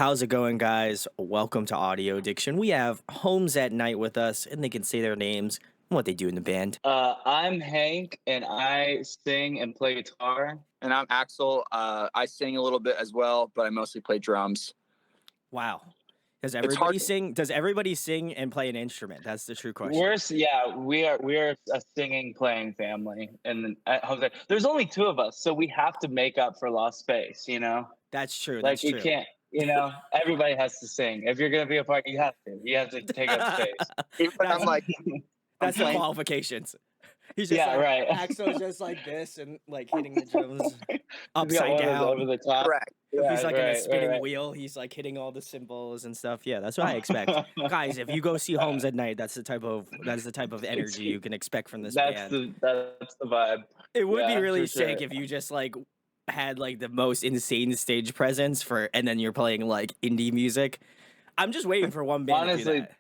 How's it going, guys? Welcome to Audio Addiction. We have Homes at Night with us, and they can say their names and what they do in the band. I'm Hank, and I sing and play guitar. And I'm Axel. I sing a little bit as well, but I mostly play drums. Wow. Does hard everybody to- sing? Does everybody sing and play an instrument? That's the true question. We are a singing, playing family, and at Jose, there's only two of us, so we have to make up for lost space. That's true. Like That's you true. can't. Everybody has to sing. If you're gonna be a part, you have to. You have to take up space. Even when I'm like, That's the playing- qualifications. He's just Yeah, like, right. Axel's just like this and like hitting the drums He's upside got one of those over down. the top. correct. If he's like in a Right, spinning right. wheel, he's like hitting all the cymbals and stuff. Yeah, that's what I expect. Guys, if you go see Homes at Night, that's the type of energy you can expect from this That's band. that's the vibe. It would be Yeah, really for sick sure. if you just like had like the most insane stage presence and then you're playing like indie music. I'm just waiting for one band to do Honestly, that.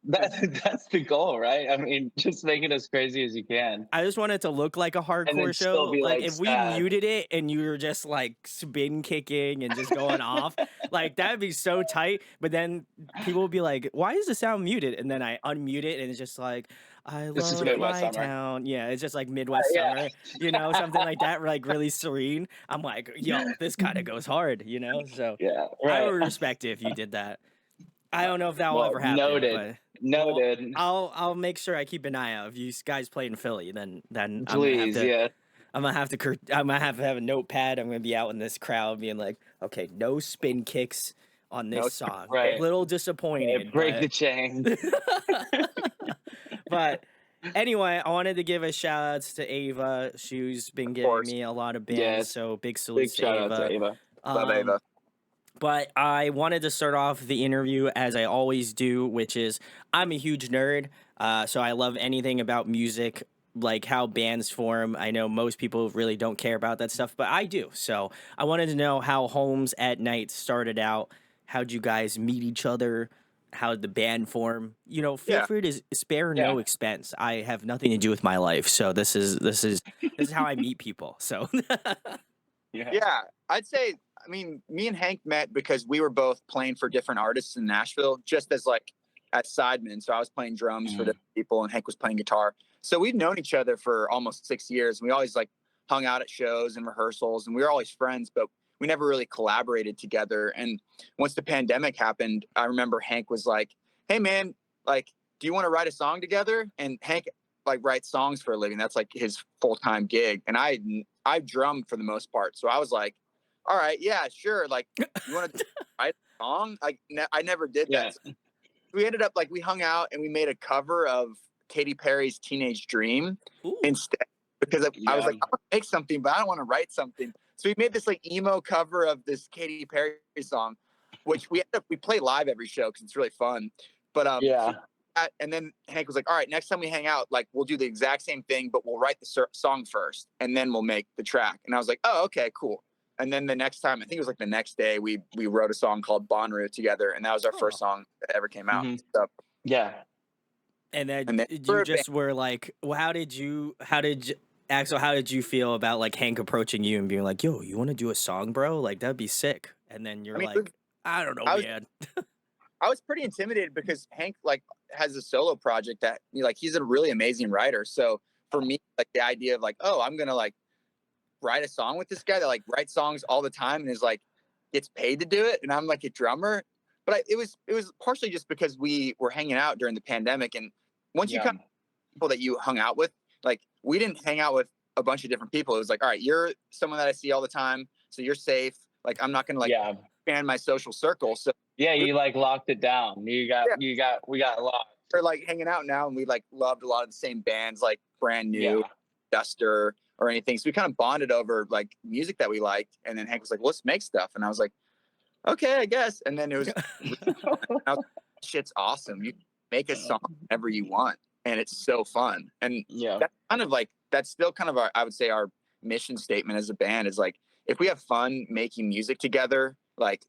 That's the goal, right? I mean, just make it as crazy as you can. I just want it to look like a then hardcore still show. be, Like like, if we sad. muted it and you were just like spin kicking and just going off, like that'd be so tight. But then people would be like, "Why is the sound muted?" And then I unmute it and it's just like, "I This is love Midwest my summer. town." Yeah, it's just like Midwest Yeah. summer, something like that, like really serene. I'm like, "Yo, this kind of goes hard," So Yeah, I right. would respect it if you did that. I don't know if that will Well, ever happen. noted. But Noted. I'll make sure I keep an eye out. If you guys play in Philly, then Please, yeah. I'm gonna have to have a notepad. I'm gonna be out in this crowd, being like, okay, no spin kicks on this No song. right. A little Yeah, disappointed, break the chain. but anyway, I wanted to give a shout outs to Ava. She's been giving course. me a lot of bands, Yes. so big salute Big to shout Ava. out to Ava. Love Ava. But I wanted to start off the interview as I always do, which is I'm a huge nerd. So I love anything about music, like how bands form. I know most people really don't care about that stuff, but I do. So I wanted to know how Homes at Night started out. How'd you guys meet each other? How did the band form? Feel Yeah. free to spare no Yeah. expense. I have nothing to do with my life, so this is how I meet people. So Yeah, I'd say, I mean, me and Hank met because we were both playing for different artists in Nashville, just as sidemen. So I was playing drums for different people and Hank was playing guitar. So we've known each other for almost 6 years. And we always hung out at shows and rehearsals and we were always friends, but we never really collaborated together. And once the pandemic happened, I remember Hank was like, "Hey man, do you want to write a song together?" And Hank writes songs for a living. That's his full-time gig. And I drummed for the most part. So I was like, all right, yeah, sure. You want to write a song? I never did that. Yeah. So we ended up we hung out and we made a cover of Katy Perry's Teenage Dream Ooh. instead because I was like, Yeah. I want to make something, but I don't want to write something. So we made this emo cover of this Katy Perry song, which we play live every show because it's really fun. But Yeah. and then Hank was like, all right, next time we hang out, we'll do the exact same thing, but we'll write the song first and then we'll make the track. And I was like, oh, okay, cool. And then the next time, I think it was the next day, we wrote a song called Bonru together. And that was our first song that ever came out. Mhm. So, Yeah. And then, And then you we're a just were like, well, Axel, how did you feel about Hank approaching you and being like, yo, you want to do a song, bro? That'd be sick. And then you're I mean, like, I don't know, I was- man. I was pretty intimidated because Hank has a solo project that he's a really amazing writer. So for me, the idea of oh, I'm going to write a song with this guy that writes songs all the time and is gets paid to do it. And I'm a drummer, but it was partially just because we were hanging out during the pandemic. And once you come people that you hung out with, we didn't hang out with a bunch of different people. It was all right, you're someone that I see all the time. So you're safe. I'm not going to expand my social circle. So Yeah, you locked it down. We got locked. we're hanging out now and we loved a lot of the same bands, Brand New, Yeah. Duster or anything. So we kind of bonded over music that we liked. And then Hank was like, let's make stuff. And I was like, okay, I guess. And then it was, shit's awesome. You can make a song whenever you want. And it's so fun. And Yeah. that's kind of that's still kind of I would say our mission statement as a band is if we have fun making music together,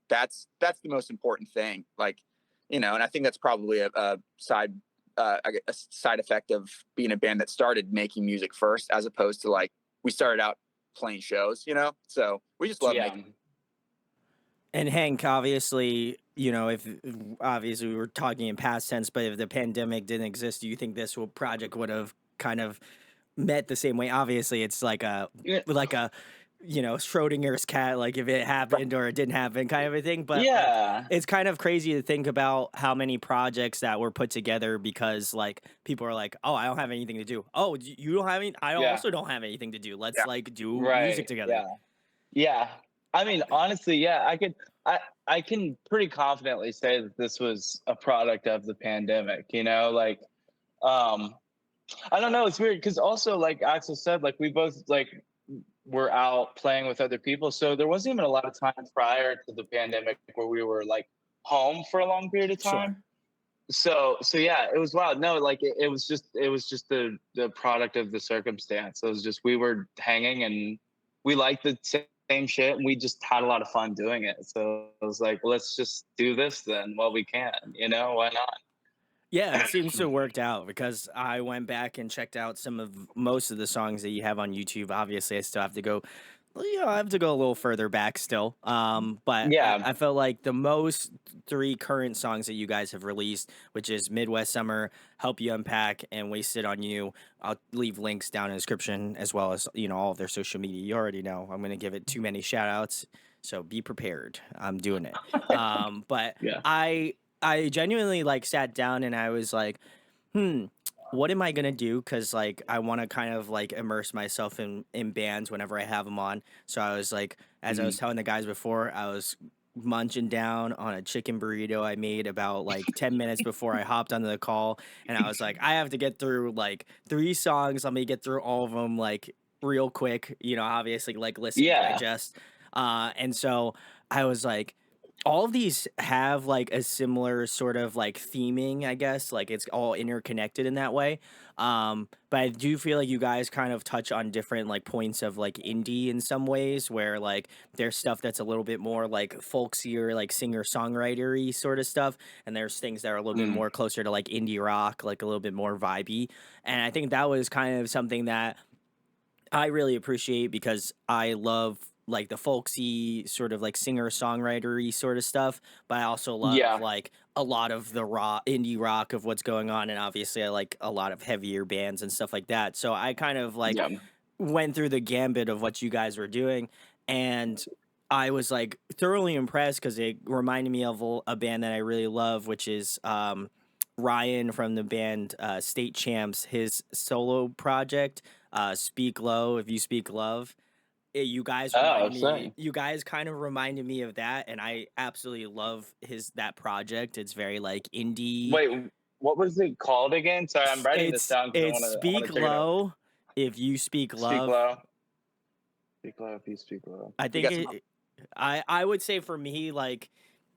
that's the most important thing. And I think that's probably a side effect of being a band that started making music first, as opposed to we started out playing shows, so we just love making. And Hank, obviously, you know, if obviously we were talking in past tense, but if the pandemic didn't exist, do you think this project would have kind of met the same way? Obviously, it's Yeah. like a you know, Schrodinger's cat, like if it happened or it didn't happen kind of a thing. But like Yeah. it's kind of crazy to think about how many projects that were put together because like people are like, oh, I don't have anything to do. Oh, you don't have any, I Yeah. also don't have anything to do. Let's Yeah. like do music Right. together. Yeah. Yeah. I mean, honestly, yeah, I can pretty confidently say that this was a product of the pandemic, you know, like um I don't know, it's weird because also like Axel said, like we both like were out playing with other people. So there wasn't even a lot of time prior to the pandemic where we were like home for a long period of Sure. time. So yeah, it was wild. No, like it was just the product of the circumstance. It was just we were hanging and we liked the same shit and we just had a lot of fun doing it. So it was like, let's just do this then while we can, you know, why not? Yeah, it seems to have worked out because I went back and checked out most of the songs that you have on YouTube. Obviously, I still have to go, well, you know, I have to go a little further back still. But Yeah. I felt like the most three current songs that you guys have released, which is Midwest Summer, Help You Unpack, and Wasted on You. I'll leave links down in the description as well as, you know, all of their social media. You already know I'm going to give it too many shout outs. So be prepared. I'm doing it. But Yeah. I genuinely like sat down and I was like, hmm, what am I gonna do? Because like I want to kind of like immerse myself in bands whenever I have them on. So I was like, as I was Mhm. telling the guys before, I was munching down on a chicken burrito I made about like 10 minutes before I hopped onto the call, and I was like, I have to get through like three songs. Let me get through all of them like real quick. You know, obviously like listen, Yeah. digest. And so I was like, all of these have like a similar sort of like theming, I guess. Like it's all interconnected in that way. But I do feel like you guys kind of touch on different like points of like indie in some ways, where like there's stuff that's a little bit more like folksier, like singer songwritery sort of stuff, and there's things that are a little bit Mm. more closer to like indie rock, like a little bit more vibey. And I think that was kind of something that I really appreciate because I love like the folksy sort of like singer songwritery sort of stuff, but I also love Yeah. like a lot of the rock indie rock of what's going on, and obviously I like a lot of heavier bands and stuff like that. So I kind of like Yeah. went through the gambit of what you guys were doing, and I was like thoroughly impressed because it reminded me of a band that I really love, which is Ryan from the band State Champs, his solo project, Speak Low, If You Speak Love. You guys Oh, reminded me, same. you guys kind of reminded me of that, and I absolutely love that project. It's very like indie. Wait, what was it called again? Sorry, I'm writing this down because It's I want Speak to check it out. Low, If You Speak Speak Love. low. Speak low if you speak low. I We think got some. I would say for me, like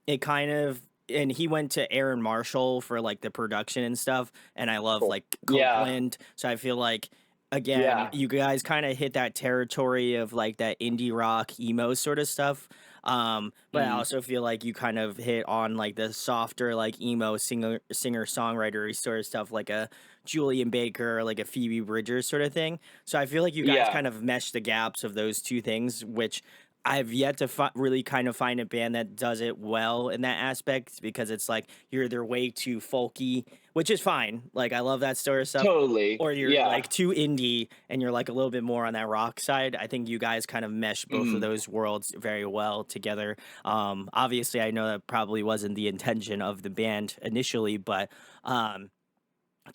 it kind of, and he went to Aaron Marshall for like the production and stuff, and I love Cool. like Yeah. Copeland, so I feel like again Yeah. you guys kind of hit that territory of like that indie rock emo sort of stuff. But I Mm. also feel like you kind of hit on like the softer like emo singer songwriter sort of stuff, like a Julian Baker, like a Phoebe Bridgers sort of thing. So I feel like you guys Yeah. kind of mesh the gaps of those two things, which I've yet to really kind of find a band that does it well in that aspect, because it's like you're either way too folky, which is fine. Like I love that sort of stuff, Totally. or you're Yeah. like too indie and you're like a little bit more on that rock side. I think you guys kind of mesh both of Mm. those worlds very well together. Obviously, I know that probably wasn't the intention of the band initially, but that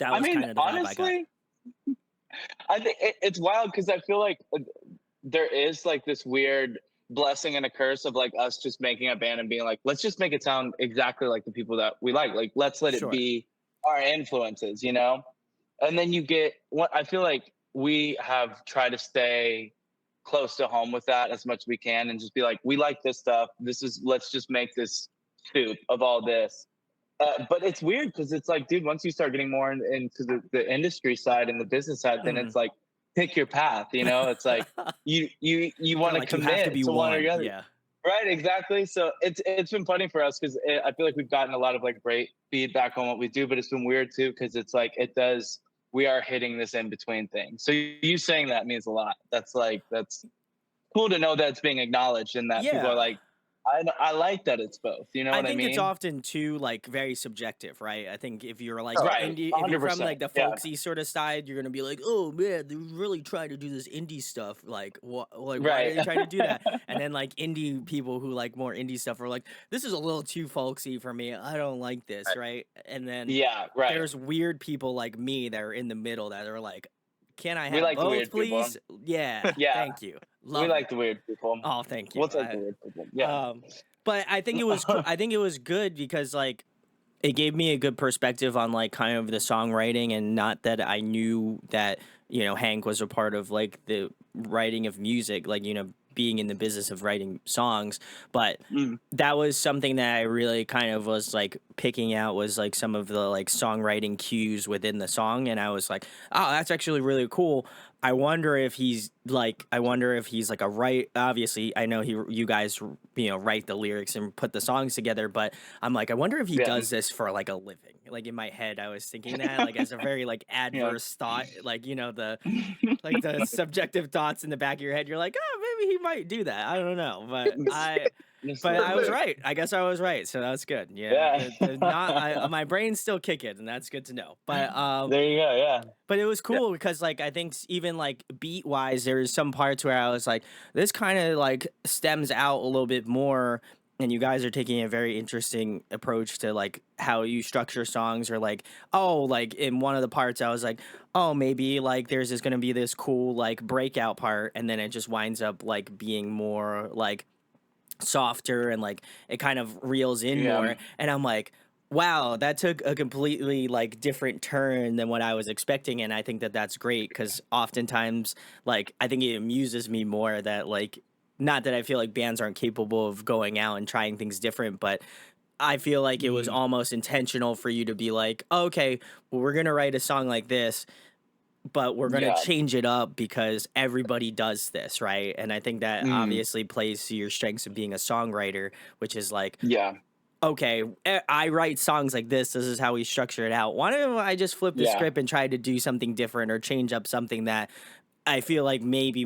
I was mean, kind of the vibe I got. honestly, I think it's wild because I feel like there is like this weird blessing and a curse of like us just making a band and being like, let's just make it sound exactly like the people that we like. Like, let's let it Sure. be our influences, you know? And then you get what I feel like we have tried to stay close to home with that as much as we can and just be like, we like this stuff. Let's just make this soup of all this. But it's weird because it's like, dude, once you start getting more into the industry side and the business side, then Mhm. it's like, pick your path. You know, it's like you want Kinda to like you have to commit be to one or the one. other, Yeah. right? Exactly. So it's been funny for us because I feel like we've gotten a lot of like great feedback on what we do, but it's been weird too because it's like it does. We are hitting this in between thing. So you saying that means a lot. That's cool to know that it's being acknowledged and that people are Yeah. like I like that it's both. You know I what I think it's mean? often too like very subjective, right? I think if you're like Right. indie, if you're from 100%. like the Yeah. folksy sort of side, you're gonna be like, oh man, they're really trying to do this indie stuff. Like, what? Like, why are Right. they trying to do that? And then like indie people who like more indie stuff are like, this is a little too folksy for me. I don't like this, right? And then Yeah. Right. there's weird people like me that are in the middle that are like, can I We have like the both, weird people. please? Yeah, Yeah. thank you. We Love it. like the weird people. Oh, thank you. We'll take the weird people. Yeah. But I think it was I think it was good because like it gave me a good perspective on like kind of the songwriting, and not that I knew that, you know, Hank was a part of like the writing of music, like, you know, being in the business of writing songs, but Mm. that was something that I really kind of was like picking out, was like some of the like songwriting cues within the song, and I was like, oh, that's actually really cool. I wonder if he's like a obviously I know you guys, you know, write the lyrics and put the songs together, but I'm like, I wonder if he Yeah. does this for like a living. Like in my head I was thinking that like as a very like adverse thought, like, you know, the like the subjective thoughts in the back of your head, you're like, oh, maybe he might do that. I don't know, but I was right. I guess I was right, so that's good. Yeah, not my brain's still kicking, and that's good to know. But There you go. Yeah. but it was cool because like I think even like beat wise, there was some parts where I was like, this kind of like stems out a little bit more. And you guys are taking a very interesting approach to like how you structure songs, or like, oh, like in one of the parts I was like, oh, maybe like there's just gonna be this cool like breakout part, and then it just winds up like being more like softer, and like it kind of reels in Yeah. more, and I'm like, wow, that took a completely like different turn than what I was expecting, and I think that that's great because oftentimes like I think it amuses me more that like, not that I feel like bands aren't capable of going out and trying things different, but I feel like it was almost intentional for you to be like, okay, well, we're gonna write a song like this, but we're going to change it up because everybody does this, right? And I think that obviously plays to your strengths of being a songwriter, which is like, Yeah. okay, I write songs like this. This is how we structure it out. Why don't I just flip the script and try to do something different, or change up something that I feel like maybe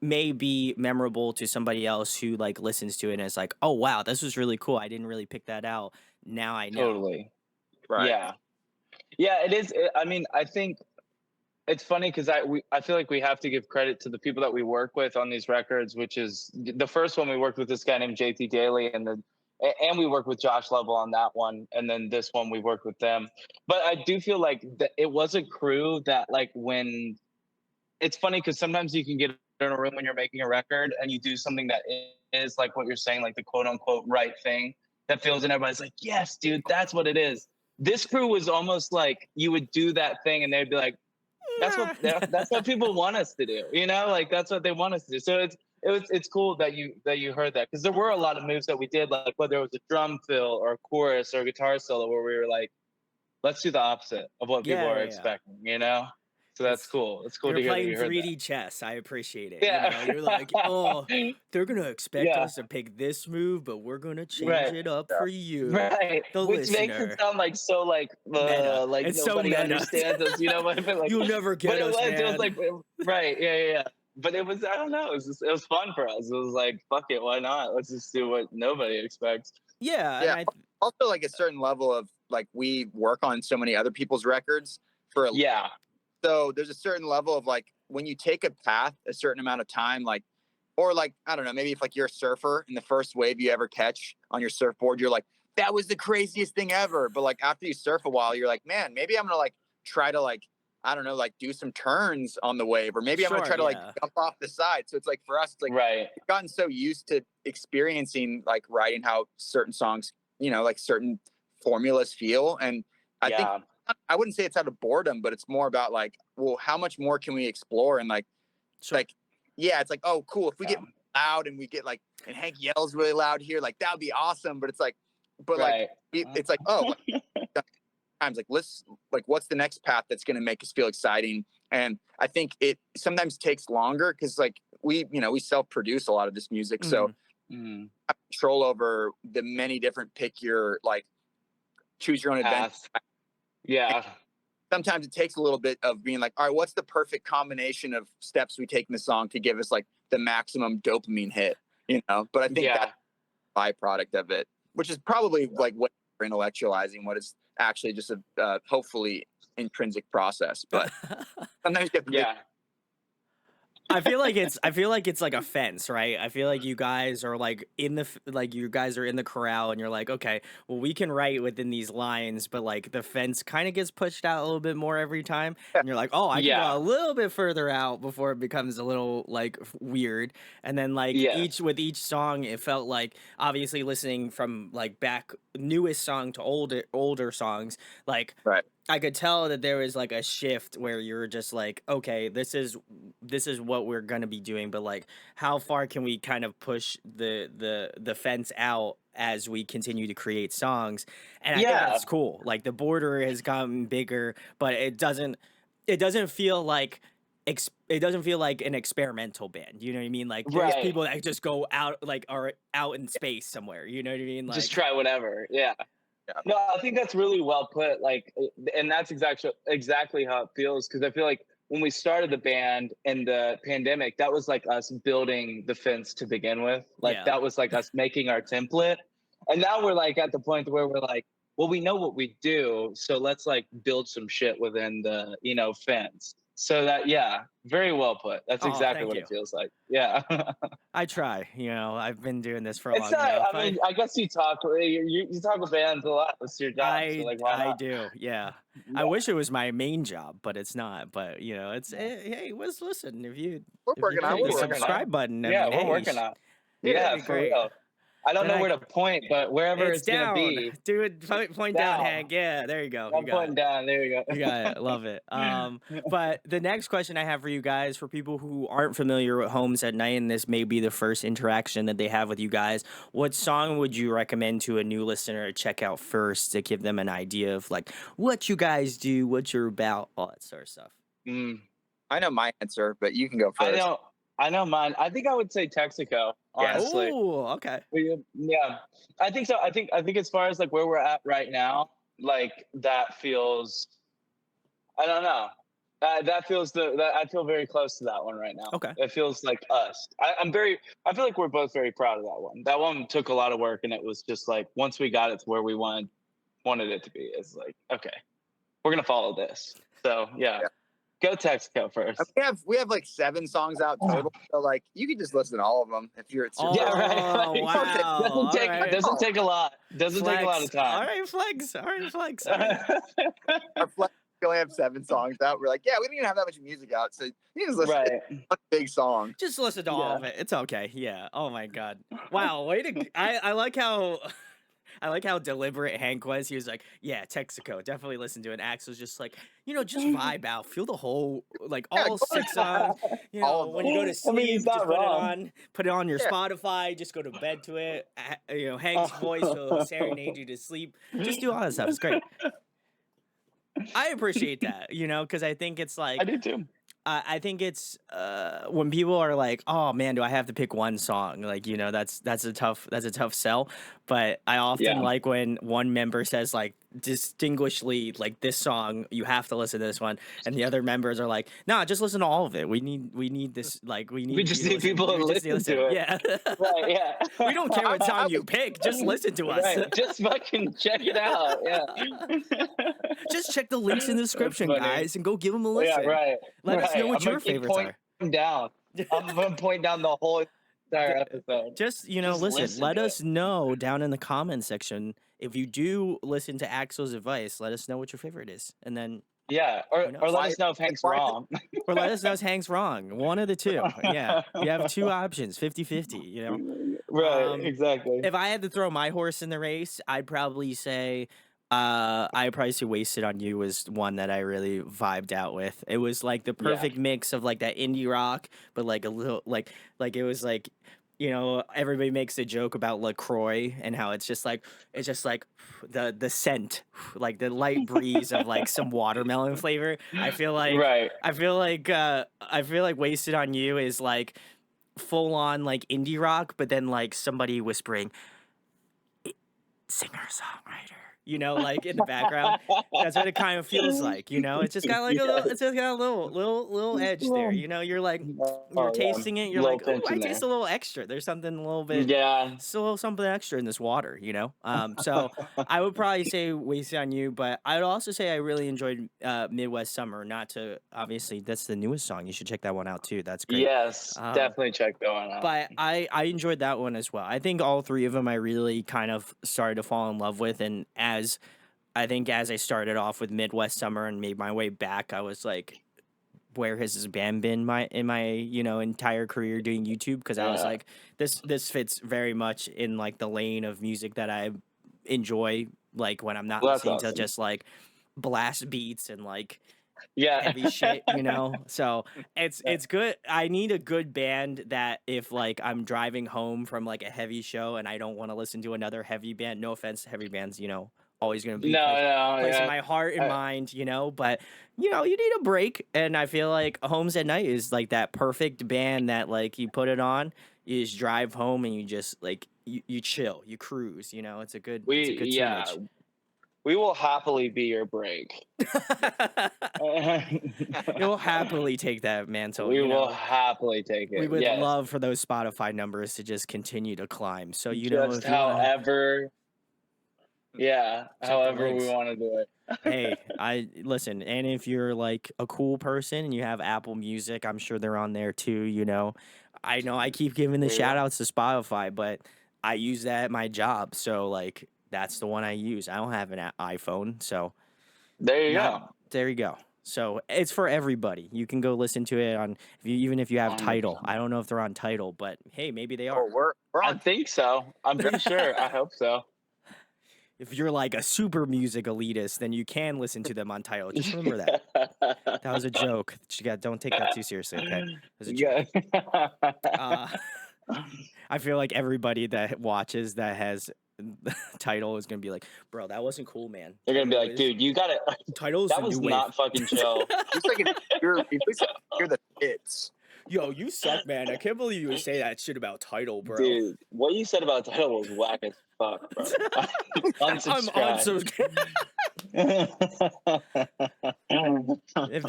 may be memorable to somebody else who like listens to it and is like, oh wow, this was really cool. I didn't really pick that out. Now I know. Totally. Right. Yeah. Yeah. It is. I mean, I think it's funny because I feel like we have to give credit to the people that we work with on these records, which is the first one we worked with this guy named JT Daly, and we worked with Josh Level on that one, and then this one we worked with them. But I do feel like it was a crew that like when it's funny because sometimes you can get in a room when you're making a record and you do something that is like what you're saying, like the quote unquote right thing that feels, and everybody's like, yes, dude, that's what it is. This crew was almost like you would do that thing and they'd be like, that's what people want us to do, you know, like that's what they want us to do. So it's cool that you heard that, because there were a lot of moves that we did, like whether it was a drum fill or a chorus or a guitar solo, where we were like, let's do the opposite of what people are expecting, you know. So that's cool. It's cool to hear that playing you heard 3D that. chess. I appreciate it. Yeah. You know, you're like, oh, they're gonna expect us to pick this move, but we're gonna change it up for you, right? the Which listener. makes it sound like so like like it's nobody so understands us, you know. But like, you'll never get us, man. It was like right, yeah. But it was, I don't know, it was fun for us. It was like, fuck it, why not? Let's just do what nobody expects. Yeah. Yeah. Also, like a certain level of like, we work on so many other people's records for so there's a certain level of like, when you take a path a certain amount of time, like, or like, I don't know, maybe if like you're a surfer and the first wave you ever catch on your surfboard, you're like, that was the craziest thing ever. But like after you surf a while, you're like, man, maybe I'm gonna like try to like, I don't know, like do some turns on the wave, or maybe I'm gonna try to like jump off the side. So it's like, for us, it's like, we've gotten so used to experiencing like writing how certain songs, you know, like certain formulas feel. And I think, I wouldn't say it's out of boredom, but it's more about like, well, how much more can we explore? And like, like, yeah, it's like, oh, cool. If we get loud and we get like, and Hank yells really loud here, like that would be awesome. But it's like, like, it's like, oh, times like, let's like, what's the next path that's going to make us feel exciting? And I think it sometimes takes longer because like we self-produce a lot of this music. So I have control over the many different pick your like choose your own adventure. Yeah. Sometimes it takes a little bit of being like, all right, what's the perfect combination of steps we take in the song to give us like the maximum dopamine hit, you know? But I think byproduct of it, which is probably like what we're intellectualizing what is actually just a hopefully intrinsic process. But sometimes you have to Yeah. I feel like it's like a fence, right? I feel like you guys are like you guys are in the corral and you're like, okay, well we can write within these lines, but like the fence kind of gets pushed out a little bit more every time, and you're like, oh, I can go a little bit further out before it becomes a little like weird. And then like with each song, it felt like obviously listening from like back newest song to older songs, like right. I could tell that there was like a shift where you were just like, okay, this is what we're gonna be doing, but like, how far can we kind of push the fence out as we continue to create songs? And I think that's cool. Like the border has gotten bigger, but it doesn't feel like it doesn't feel like an experimental band. You know what I mean? Like there's people that just go out like are out in space somewhere. You know what I mean? Like just try whatever. Yeah. No, I think that's really well put. Like, and that's exactly how it feels. Because I feel like when we started the band in the pandemic, that was like us building the fence to begin with. Like that was like us making our template. And now we're like at the point where we're like, well, we know what we do, so let's like build some shit within the fence. So that very well put. That's exactly what it feels like. Yeah. I try. I've been doing this for a long time. enough. I mean, I guess you talk with bands a lot. It's your job. So like, why not? I do. Yeah. I wish it was my main job, but it's not. But it's hey, listen. If you click the subscribe button, we're working on. Yeah, for real. I don't know where to point, but wherever it's down. Gonna be. Dude, point down, Hank. Yeah, there you go. I'm pointing down. There you go. You got it. Love it. But the next question I have for you guys, for people who aren't familiar with Homes at Night, and this may be the first interaction that they have with you guys, what song would you recommend to a new listener to check out first to give them an idea of like what you guys do, what you're about, all that sort of stuff? I know my answer, but you can go first. I know mine. I think I would say Texaco, honestly. Oh, okay. Yeah, I think so. I think as far as like where we're at right now, like that feels, I don't know. I feel very close to that one right now. Okay. It feels like us. I feel like we're both very proud of that one. That one took a lot of work, and it was just like, once we got it to where we wanted it to be, it's like, okay, we're going to follow this. So yeah. Go Texaco first. We have like 7 songs out total, so like you can just listen to all of them if you're. Yeah, right. Wow. Doesn't take a lot. Doesn't take a lot of time. All right, flex. Our flex, we only have 7 songs out. We're like, we don't even have that much music out, so you can just listen to one big song. Just listen to all of it. It's okay. Yeah. Oh my God. Wow. I like how. I like how deliberate Hank was. He was like, yeah, Texaco, definitely listen to it. And Axe was just like, just vibe out. Feel the whole, like, all 6 songs. When you go to sleep, just put it on your Spotify. Just go to bed to it. Hank's voice will serenade you to sleep. Just do all that stuff. It's great. I appreciate that, because I think it's like... I do too. I think it's when people are like, "Oh man, do I have to pick one song?" Like, that's a tough sell. But I often like when one member says like distinguishedly like this song, you have to listen to this one, and the other members are like, "Nah, just listen to all of it. We need this. Like, we just need people to listen to it. Yeah, right. Yeah. We don't care what song you pick. Just listen to us. Right. Just fucking check it out. Yeah. Just check the links in the description, guys, and go give them a listen. Yeah. Right. Let us know what your favorites are. I'm gonna point down the whole entire episode. Just listen. Let us know down in the comment section if you do listen to Axel's advice. Let us know what your favorite is, and then or let us know if Hank's wrong. Or let us know if Hank's wrong. One of the two. Yeah, you have 2 options, 50-50. Right. Exactly. If I had to throw my horse in the race, I'd probably say. Wasted on You was one that I really vibed out with. It was like the perfect mix of like that indie rock, but like a little like it was like, everybody makes a joke about LaCroix and how it's just like the scent, like the light breeze of like some watermelon flavor. I feel like Wasted on You is like full on like indie rock, but then like somebody whispering, singer-songwriter. you know, like in the background. That's what it kind of feels like, you know. It's just got like a little, it's just got a little edge there, you know. You're Oh yeah, tasting it, you're little like, oh, pinch I in taste there. a little extra. There's something a little bit, Yeah. still something extra in this water, you know. So I would probably say Wasted on You, but I would also say I really enjoyed Midwest Summer. Not to obviously that's the newest song. You should check that one out too. That's great. Yes, Um, definitely check that one out. but I enjoyed that one as well. I think all three of them I really kind of started to fall in love with, and as I think as I started off with Midwest Summer and made my way back, I was like, where has this band been my you know entire career doing YouTube? Because I was Yeah, like, this fits very much in like the lane of music that I enjoy, like when I'm not well, that's listening to awesome. just like blast beats and like Yeah. heavy shit, you know? So it's good. I need a good band that if like I'm driving home from like a heavy show and I don't want to listen to another heavy band, no offense to heavy bands, you know, always gonna be No, no, place in yeah. my heart and Uh, mind, you know, but you know, you need a break. And I feel like Homes at Night is like that perfect band that like you put it on, you just drive home and you just like you chill, you cruise, you know, it's a good yeah, tunage. we will happily be your break. You'll happily take that mantle, We you will know. happily take We it. would Yes. love for those Spotify numbers to just continue to climb. So, you know, Just if you want to, however, yeah, check the however we links. want to do it. Hey, I listen, and if you're like a cool person and you have Apple Music, I'm sure they're on there too, you know. I know I keep giving the There you shout go. outs to Spotify, but I use that at my job. So, like, that's the one I use. I don't have an iPhone. So, There you not go. there you go. So it's for everybody. You can go listen to it on if you even if you have Title. 100%. I don't know if they're on Title, but hey, maybe they Oh, are. we're I on. think so. I'm pretty sure. I hope so. If you're like a super music elitist, then you can listen to them on Title. Just remember that. That was a joke. Don't take that too seriously, okay? It was a joke. Yeah. Uh, I feel like everybody that watches that has Title is gonna be like, bro, that wasn't cool, man. They're gonna be Title like, is dude, you got it. Title is That the was new wave. not fucking chill. It's like you're the hits. Yo, you suck, man. I can't believe you would say that shit about Title, bro. Dude, what you said about Title was whack as fuck, bro. I'm Unsubscribe. If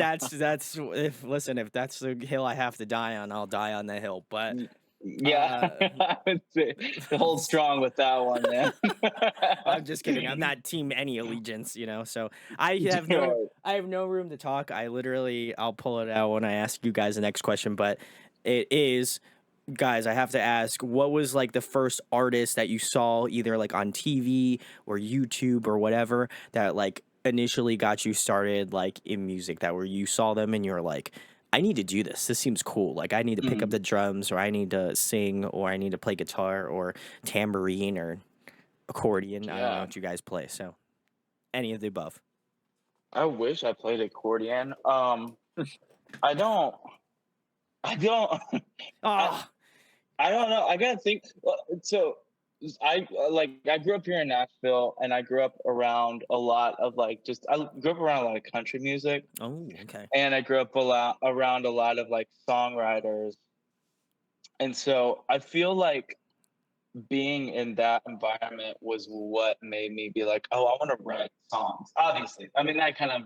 if listen, if that's the hill I have to die on, I'll die on the hill. But Yeah, I would say hold strong with that one, man. I'm just kidding. I'm not team any allegiance, you know. So I have no room to talk. I'll pull it out when I ask you guys the next question. But it is, guys, I have to ask, what was like the first artist that you saw either like on TV or YouTube or whatever that like initially got you started like in music that where you saw them and you're like, I need to do this. This seems cool. Like I need to pick up Mhm. the drums or I need to sing or I need to play guitar or tambourine or accordion. I don't know Yeah, what you guys play. So any of the above. I wish I played accordion. I don't. I don't. I Oh, I don't know. I gotta think. So I grew up here in Nashville, and I grew up around a lot of like just I grew up around a lot of country music, oh, okay. and I grew up a lot around a lot of like songwriters, and so I feel like being in that environment was what made me be like, oh, I want to write songs. Obviously, I mean that kind of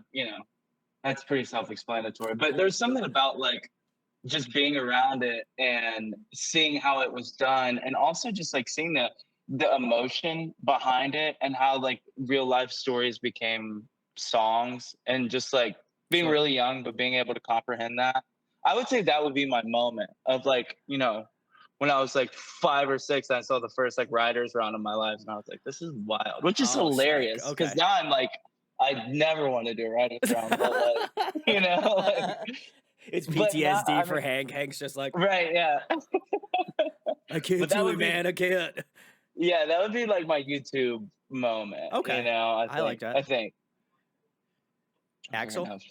that's pretty self-explanatory, but there's something about like just being around it and seeing how it was done and also just like seeing the emotion behind it and how like real life stories became songs and just like being Sure. really young but being able to comprehend that. I would say that would be my moment of like when I was like 5 or 6 I saw the first like writers round in my life and I was like this is wild, which is Oh, sick. hilarious because Okay. now I'm like I never want to do a writers round but like like It's but now PTSD I for mean Hank. Hank's just like, right, yeah. I can't But that do would it, be man. I can't. yeah, that would be like my YouTube moment, Okay. I I like think. that. I think. Fair Axel? enough.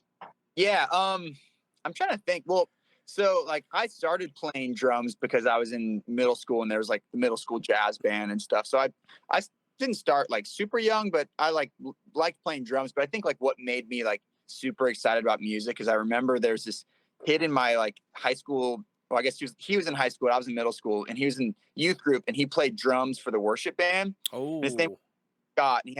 Yeah. I'm trying to think. Well, so like I started playing drums because I was in middle school and there was like the middle school jazz band and stuff. So I didn't start like super young, but I liked playing drums. But I think like what made me like super excited about music is I remember there's this kid in my like high school. Well, I guess he was in high school. I was in middle school, and he was in youth group, and he played drums for the worship band. And his name Oh, was Scott, and he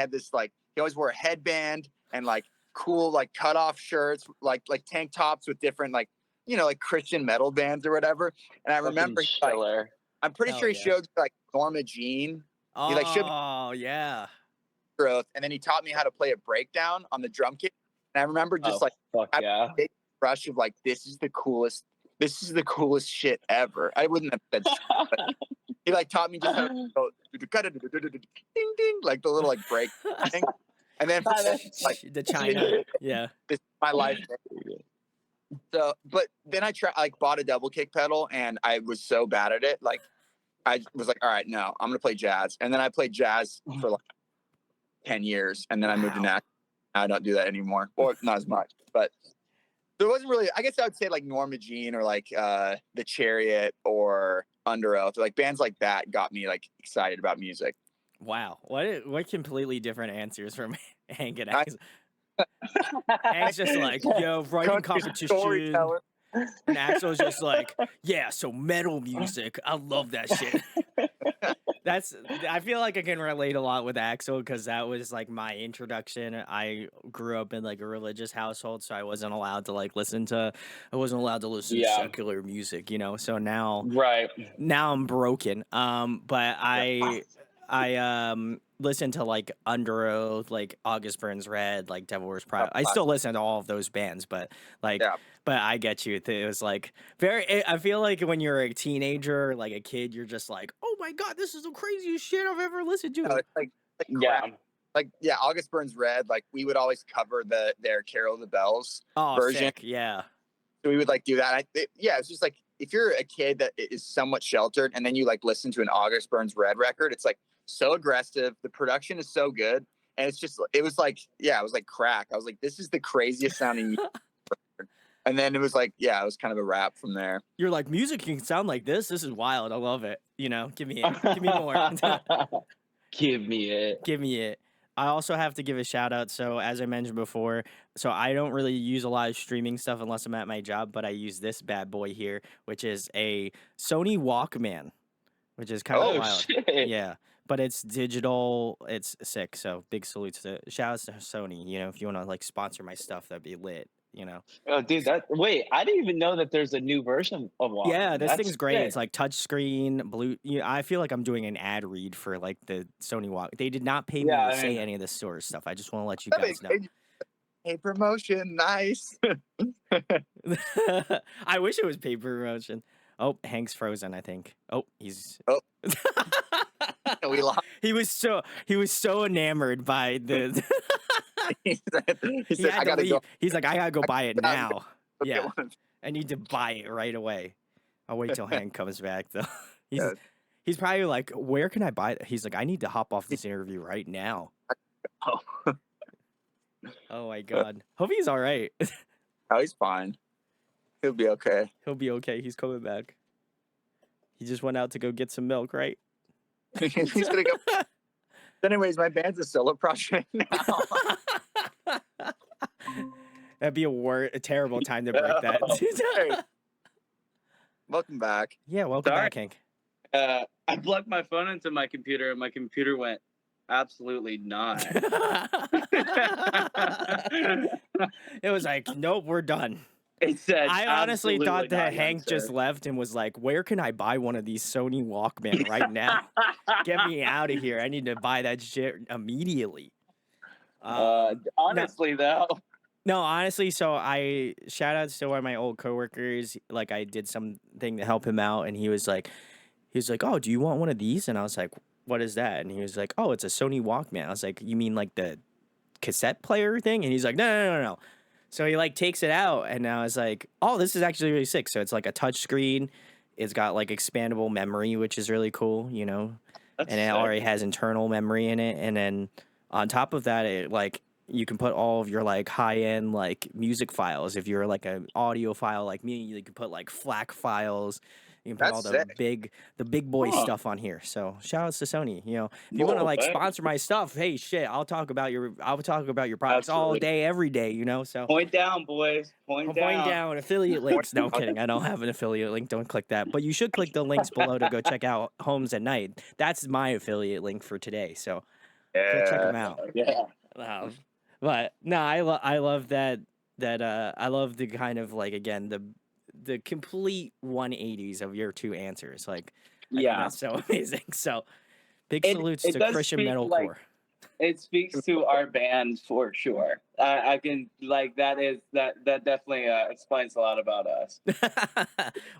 he always wore a headband and like cool like cutoff shirts, like tank tops with different like, you know, like Christian metal bands or whatever. And I remember like, I'm pretty sure he showed like Norma Jean. He like showed me yeah. growth, and then he taught me how to play a breakdown on the drum kit. And I remember just like a big rush of like, this is the coolest shit ever. I wouldn't have said shit, but he like taught me just how to go ding ding, like the little like break thing. And then like the China, this is my life. So, but then I bought a double kick pedal, and I was so bad at it. Like, I was like, all right, no, I'm gonna play jazz. And then I played jazz for like 10 years, and then I moved to Nashville. I don't do that anymore, or not as much. But there wasn't really. I guess I would say like Norma Jean or like The Chariot or Under Oath, like bands like that got me like excited about music. Wow, what completely different answers from Hank and Axe. Hank's just like, yo, writing competition. And Axel's just like, yeah, so metal music. I love that shit. I feel like I can relate a lot with Axel because that was like my introduction. I grew up in like a religious household, so I wasn't allowed to listen to secular music, you know. So now I'm broken. But I listen to like Under Oath, like August Burns Red, like Devil Wears Prada. I still listen to all of those bands, but like, but I get you. It was like I feel like when you're a teenager, like a kid, you're just like, oh my God, this is the craziest shit I've ever listened to. No, it's August Burns Red. Like we would always cover their Carol of the Bells version. Sick, yeah. So we would like do that. It's just like, if you're a kid that is somewhat sheltered and then you like listen to an August Burns Red record, it's like so aggressive. The production is so good. And it was like crack. I was like, this is the craziest sounding music. And then it was like, it was kind of a wrap from there. You're like, music can sound like this. This is wild. I love it. You know, give me it. Give me more. Give me it. Give me it. I also have to give a shout out. So as I mentioned before, so I don't really use a lot of streaming stuff unless I'm at my job, but I use this bad boy here, which is a Sony Walkman, which is kind of wild. Shit. Yeah, but it's digital. It's sick. So big salutes to shouts to Sony. You know, if you want to like sponsor my stuff, that'd be lit. You know. Oh, dude, I didn't even know that there's a new version of Walkman. Yeah, this thing's great. It's like touchscreen, blue. I feel like I'm doing an ad read for like the Sony Walk. They did not pay me to say any of the store stuff. I just want to let you guys know. Hey, promotion, nice. I wish it was paid promotion. Oh, Hank's frozen, I think. Oh, he's. Oh. We lost. He was so enamored by the. he said, I gotta go. He's like, I gotta go buy it now. Yeah, I need to buy it right away. I'll wait till Hank comes back though. He's probably like, where can I buy it? He's like, I need to hop off this interview right now. Oh my God. Hope he's all right. Oh, he's fine. He'll be okay. He'll be okay. He's coming back. He just went out to go get some milk, right? He's gonna go. Anyways, my band's a solo project now. That'd be a terrible time to break that. Welcome back. Yeah, welcome back, Hank. I plugged my phone into my computer, and my computer went absolutely not. It was like, nope, we're done. It said, I honestly thought that Hank just left and was like, where can I buy one of these Sony Walkman right now? Get me out of here. I need to buy that shit immediately. Honestly, though. No, honestly, so I shout out to one of my old coworkers. Like I did something to help him out, and he was like, oh, do you want one of these? And I was like, what is that? And he was like, oh, it's a Sony Walkman. I was like, you mean like the cassette player thing? And he's like, no. So he like takes it out, and I was like, oh, this is actually really sick. So it's like a touch screen. It's got like expandable memory, which is really cool, you know. That's and it already has internal memory in it. And then on top of that, it like you can put all of your like high-end like music files. If you're like an audiophile like me, you can put like FLAC files. You can put all the big boy stuff on here. So shout outs to Sony. You know, if you want to like sponsor my stuff, hey shit, I'll talk about your products all day, every day. You know, so point down, boys. Point down. Affiliate links. No, I'm kidding. I don't have an affiliate link. Don't click that. But you should click the links below to go check out Homes at Night. That's my affiliate link for today. So go check them out. Yeah. Um, but no, I love that I love the kind of like again the complete 180s of your two answers. Like I think Yeah, that's so amazing. So big it salutes it to does Christian speak like metalcore. it speaks to our band for sure. I can like that definitely explains a lot about us.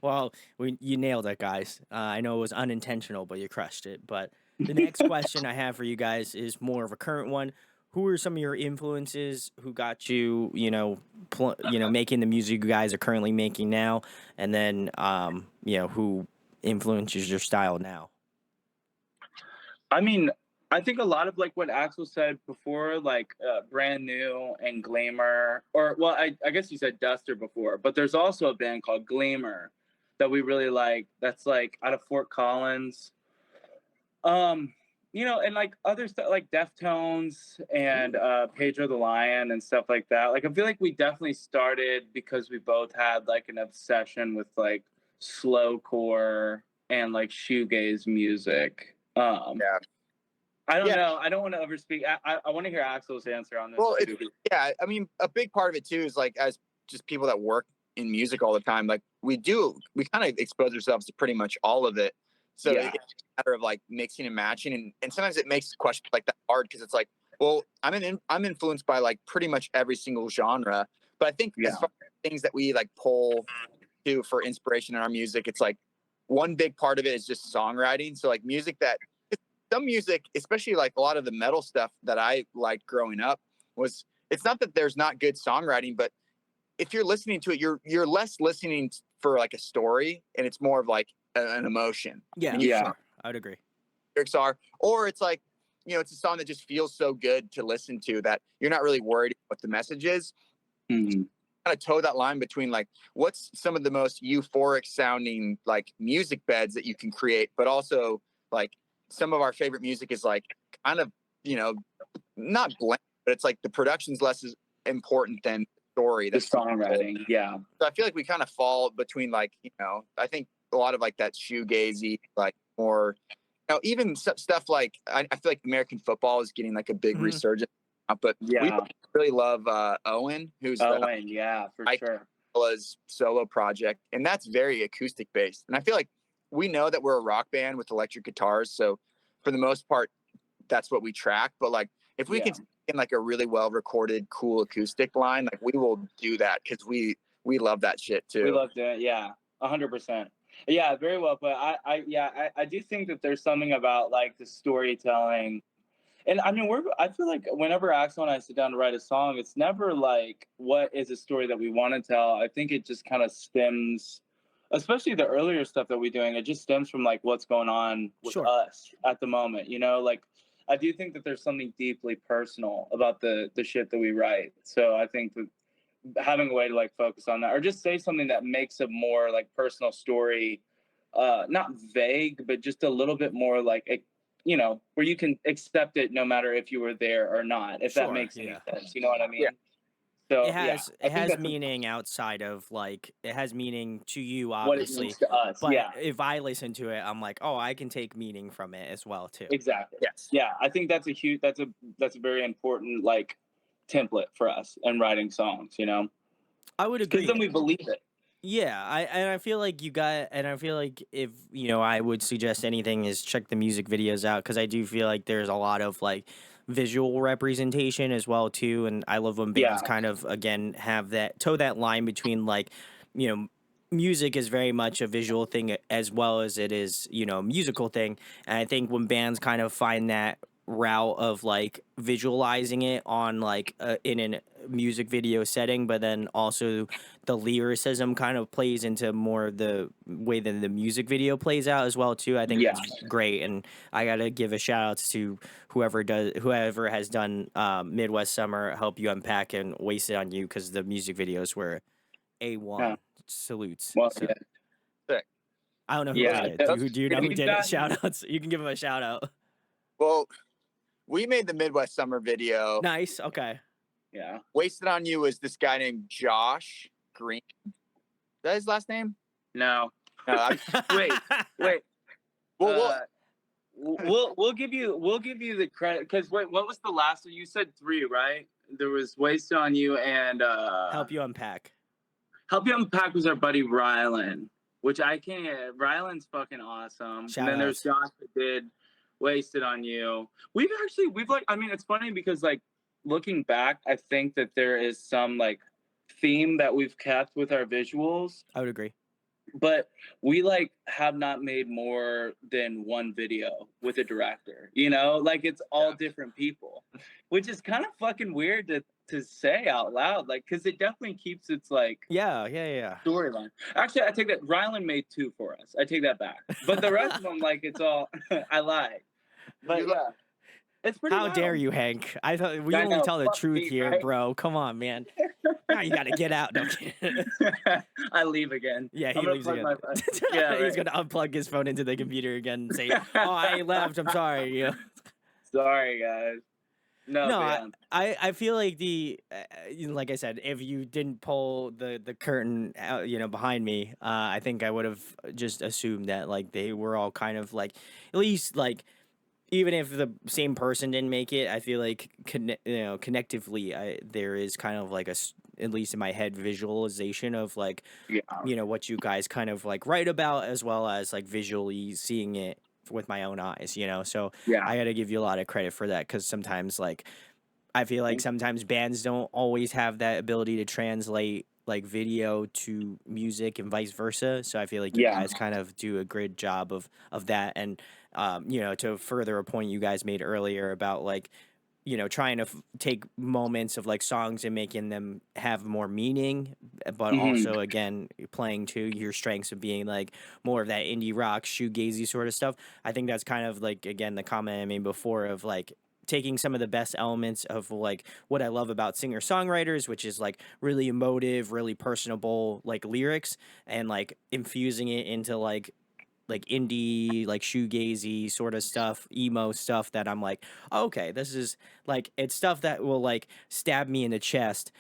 Well, you nailed it, guys. I know it was unintentional, but you crushed it. But the next question I have for you guys is more of a current one. Who are some of your influences? Who got you, making the music you guys are currently making now? And then, who influences your style now? I mean, I think a lot of like what Axel said before, like Brand New and Gleamer, or well, I guess you said Duster before, but there's also a band called Gleamer that we really like. That's like out of Fort Collins. And like other stuff like Deftones and Pedro the Lion and stuff like that. Like I feel like we definitely started because we both had like an obsession with like slowcore and like shoegaze music. Yeah. I don't know. I don't want to overspeak. I want to hear Axel's answer on this. Well, too. I mean, a big part of it too is like as just people that work in music all the time, like we kind of expose ourselves to pretty much all of it. So Yeah. it's a matter of like mixing and matching, and sometimes it makes questions like that hard because it's like, well, I'm influenced by like pretty much every single genre, but I think as far as things that we like pull to for inspiration in our music, it's like one big part of it is just songwriting. So like some music, especially like a lot of the metal stuff that I liked growing up, it's not that there's not good songwriting, but if you're listening to it, you're less listening for like a story, and it's more of like an emotion. Yeah, and sure. I'd agree. Lyrics are, or it's like, it's a song that just feels so good to listen to that you're not really worried what the message is. Mm-hmm. Kind of toe that line between like what's some of the most euphoric sounding like music beds that you can create, but also like some of our favorite music is like kind of not bland, but it's like the production's less as important than the story. The songwriting, yeah. So I feel like we kind of fall between like I think a lot of like that shoegazy, like more even stuff like I feel like American football is getting like a big resurgence. But we really love Owen, who's Owen, for sure. Solo project, and that's very acoustic based. And I feel like we know that we're a rock band with electric guitars, so for the most part, that's what we track. But like, if we can in like a really well recorded, cool acoustic line, like we will do that because we love that shit too. We love it, 100%. Yeah, very well. But I do think that there's something about like the storytelling. And I mean, I feel like whenever Axel and I sit down to write a song, it's never like, what is a story that we want to tell? I think it just kind of stems, especially the earlier stuff that we're doing, it just stems from like what's going on with us at the moment. Like I do think that there's something deeply personal about the shit that we write. So I think that having a way to like focus on that or just say something that makes a more like personal story, not vague, but just a little bit more like where you can accept it no matter if you were there or not, if that makes any sense. You know what I mean? So it has meaning outside of like it has meaning to you, obviously. What it means to us, but if I listen to it, I'm like, oh, I can take meaning from it as well too. Exactly. Yes. Yeah, I think that's a very important like template for us in writing songs. I would agree. Because then we believe it. Yeah, I feel like I feel like if I would suggest anything is check the music videos out because I do feel like there's a lot of like visual representation as well too, and I love when bands kind of again have toe that line between like music is very much a visual thing as well as it is a musical thing, and I think when bands kind of find that route of like visualizing it on like in a music video setting, but then also the lyricism kind of plays into more the way that the music video plays out as well too. I think that's great, and I gotta give a shout out to whoever has done Midwest Summer, Help You Unpack, and Wasted on You because the music videos were A1. Salutes. Well, so. I don't know who did it. Do you know who did it? Shout outs. You can give him a shout out. Well, we made the Midwest Summer video. Nice. Okay. Yeah. Wasted on You was this guy named Josh Green. Is that his last name? No. No. Wait. Well, we'll give you the credit, because what was the last one? You said 3, right? There was Wasted on You and Help You Unpack. Help You Unpack was our buddy Rylan, which I can't. Rylan's fucking awesome. Shout and then there's outs. Josh that did Wasted on You. We've like, I mean, it's funny because like looking back, I think that there is some like theme that we've kept with our visuals, I would agree. but we like have not made more than one video with a director, you know, like it's all different people, which is kind of fucking weird to say out loud, like, because it definitely keeps its like Yeah. storyline. Actually, I take that. Rylan made 2 for us. I take that back. But the rest of them, like, it's all I lied. But yeah, it's pretty. How wild. dare you, Hank? I thought we I only know, tell the fuck truth me, here, right? bro. Come on, man. Now you gotta get out. No. I leave again. Yeah, he I'm gonna leaves plug again. my- yeah, He's right. gonna unplug his phone into the computer again and say, "Oh, I left. I'm sorry." You know? Sorry, guys. No, No, I feel like like I said, if you didn't pull the curtain out, you know, behind me, I think I would have just assumed that like they were all kind of like, at least like, even if the same person didn't make it, I feel like connectively, there is kind of like at least in my head, visualization of like, yeah. you know, what you guys kind of like write about, as well as like visually seeing it with my own eyes, you know. So Yeah. I got to give you a lot of credit for that, because sometimes like I feel like sometimes bands don't always have that ability to translate like video to music and vice versa. So I feel like you guys kind of do a great job of that. And you know, to further a point you guys made earlier about like, you know, trying to take moments of like songs and making them have more meaning, but also again playing to your strengths of being like more of that indie rock, shoegazy sort of stuff. I think that's kind of like, again, the comment I made before of like taking some of the best elements of like what I love about singer-songwriters, which is like really emotive, really personable like lyrics, and like infusing it into like indie, like shoegazy sort of stuff, emo stuff that I'm like, oh, okay, this is like, it's stuff that will like stab me in the chest,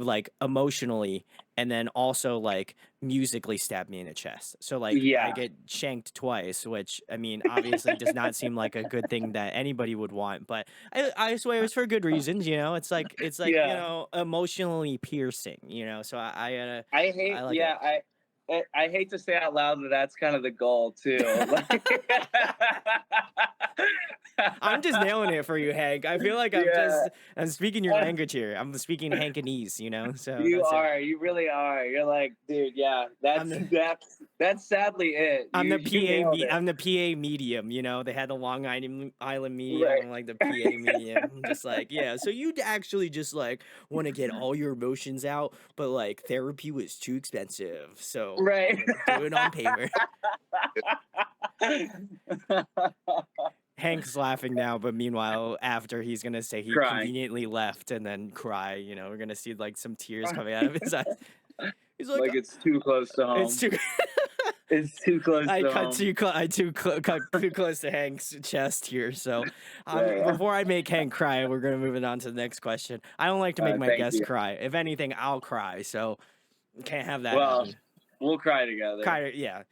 like emotionally, and then also like musically stab me in the chest. So like I get shanked twice, which I mean obviously does not seem like a good thing that anybody would want, but I swear it's for good reasons, you know. It's like you know, emotionally piercing, you know. So I hate like it. I hate to say out loud that that's kind of the goal too. I'm just nailing it for you, Hank. I feel like I'm speaking your language here. I'm speaking Hankanese, you know. So you really are. You're like, dude, yeah. That's sadly it. I'm the PA. I'm the PA medium. You know, they had the Long Island medium. Right. I'm like the PA medium. I'm just like, yeah. So you'd actually just like want to get all your emotions out, but like therapy was too expensive, so right, do it on paper. Hank's laughing now, but meanwhile, after he's gonna say he conveniently left and then cry. You know, we're gonna see like some tears coming out of his eyes. He's like it's too close to home. It's too. It's too close. I cut too close to Hank's chest here. So, before I make Hank cry, we're gonna move it on to the next question. I don't like to make my guests cry. If anything, I'll cry. So, can't have that. Well, happen. We'll cry together. Yeah.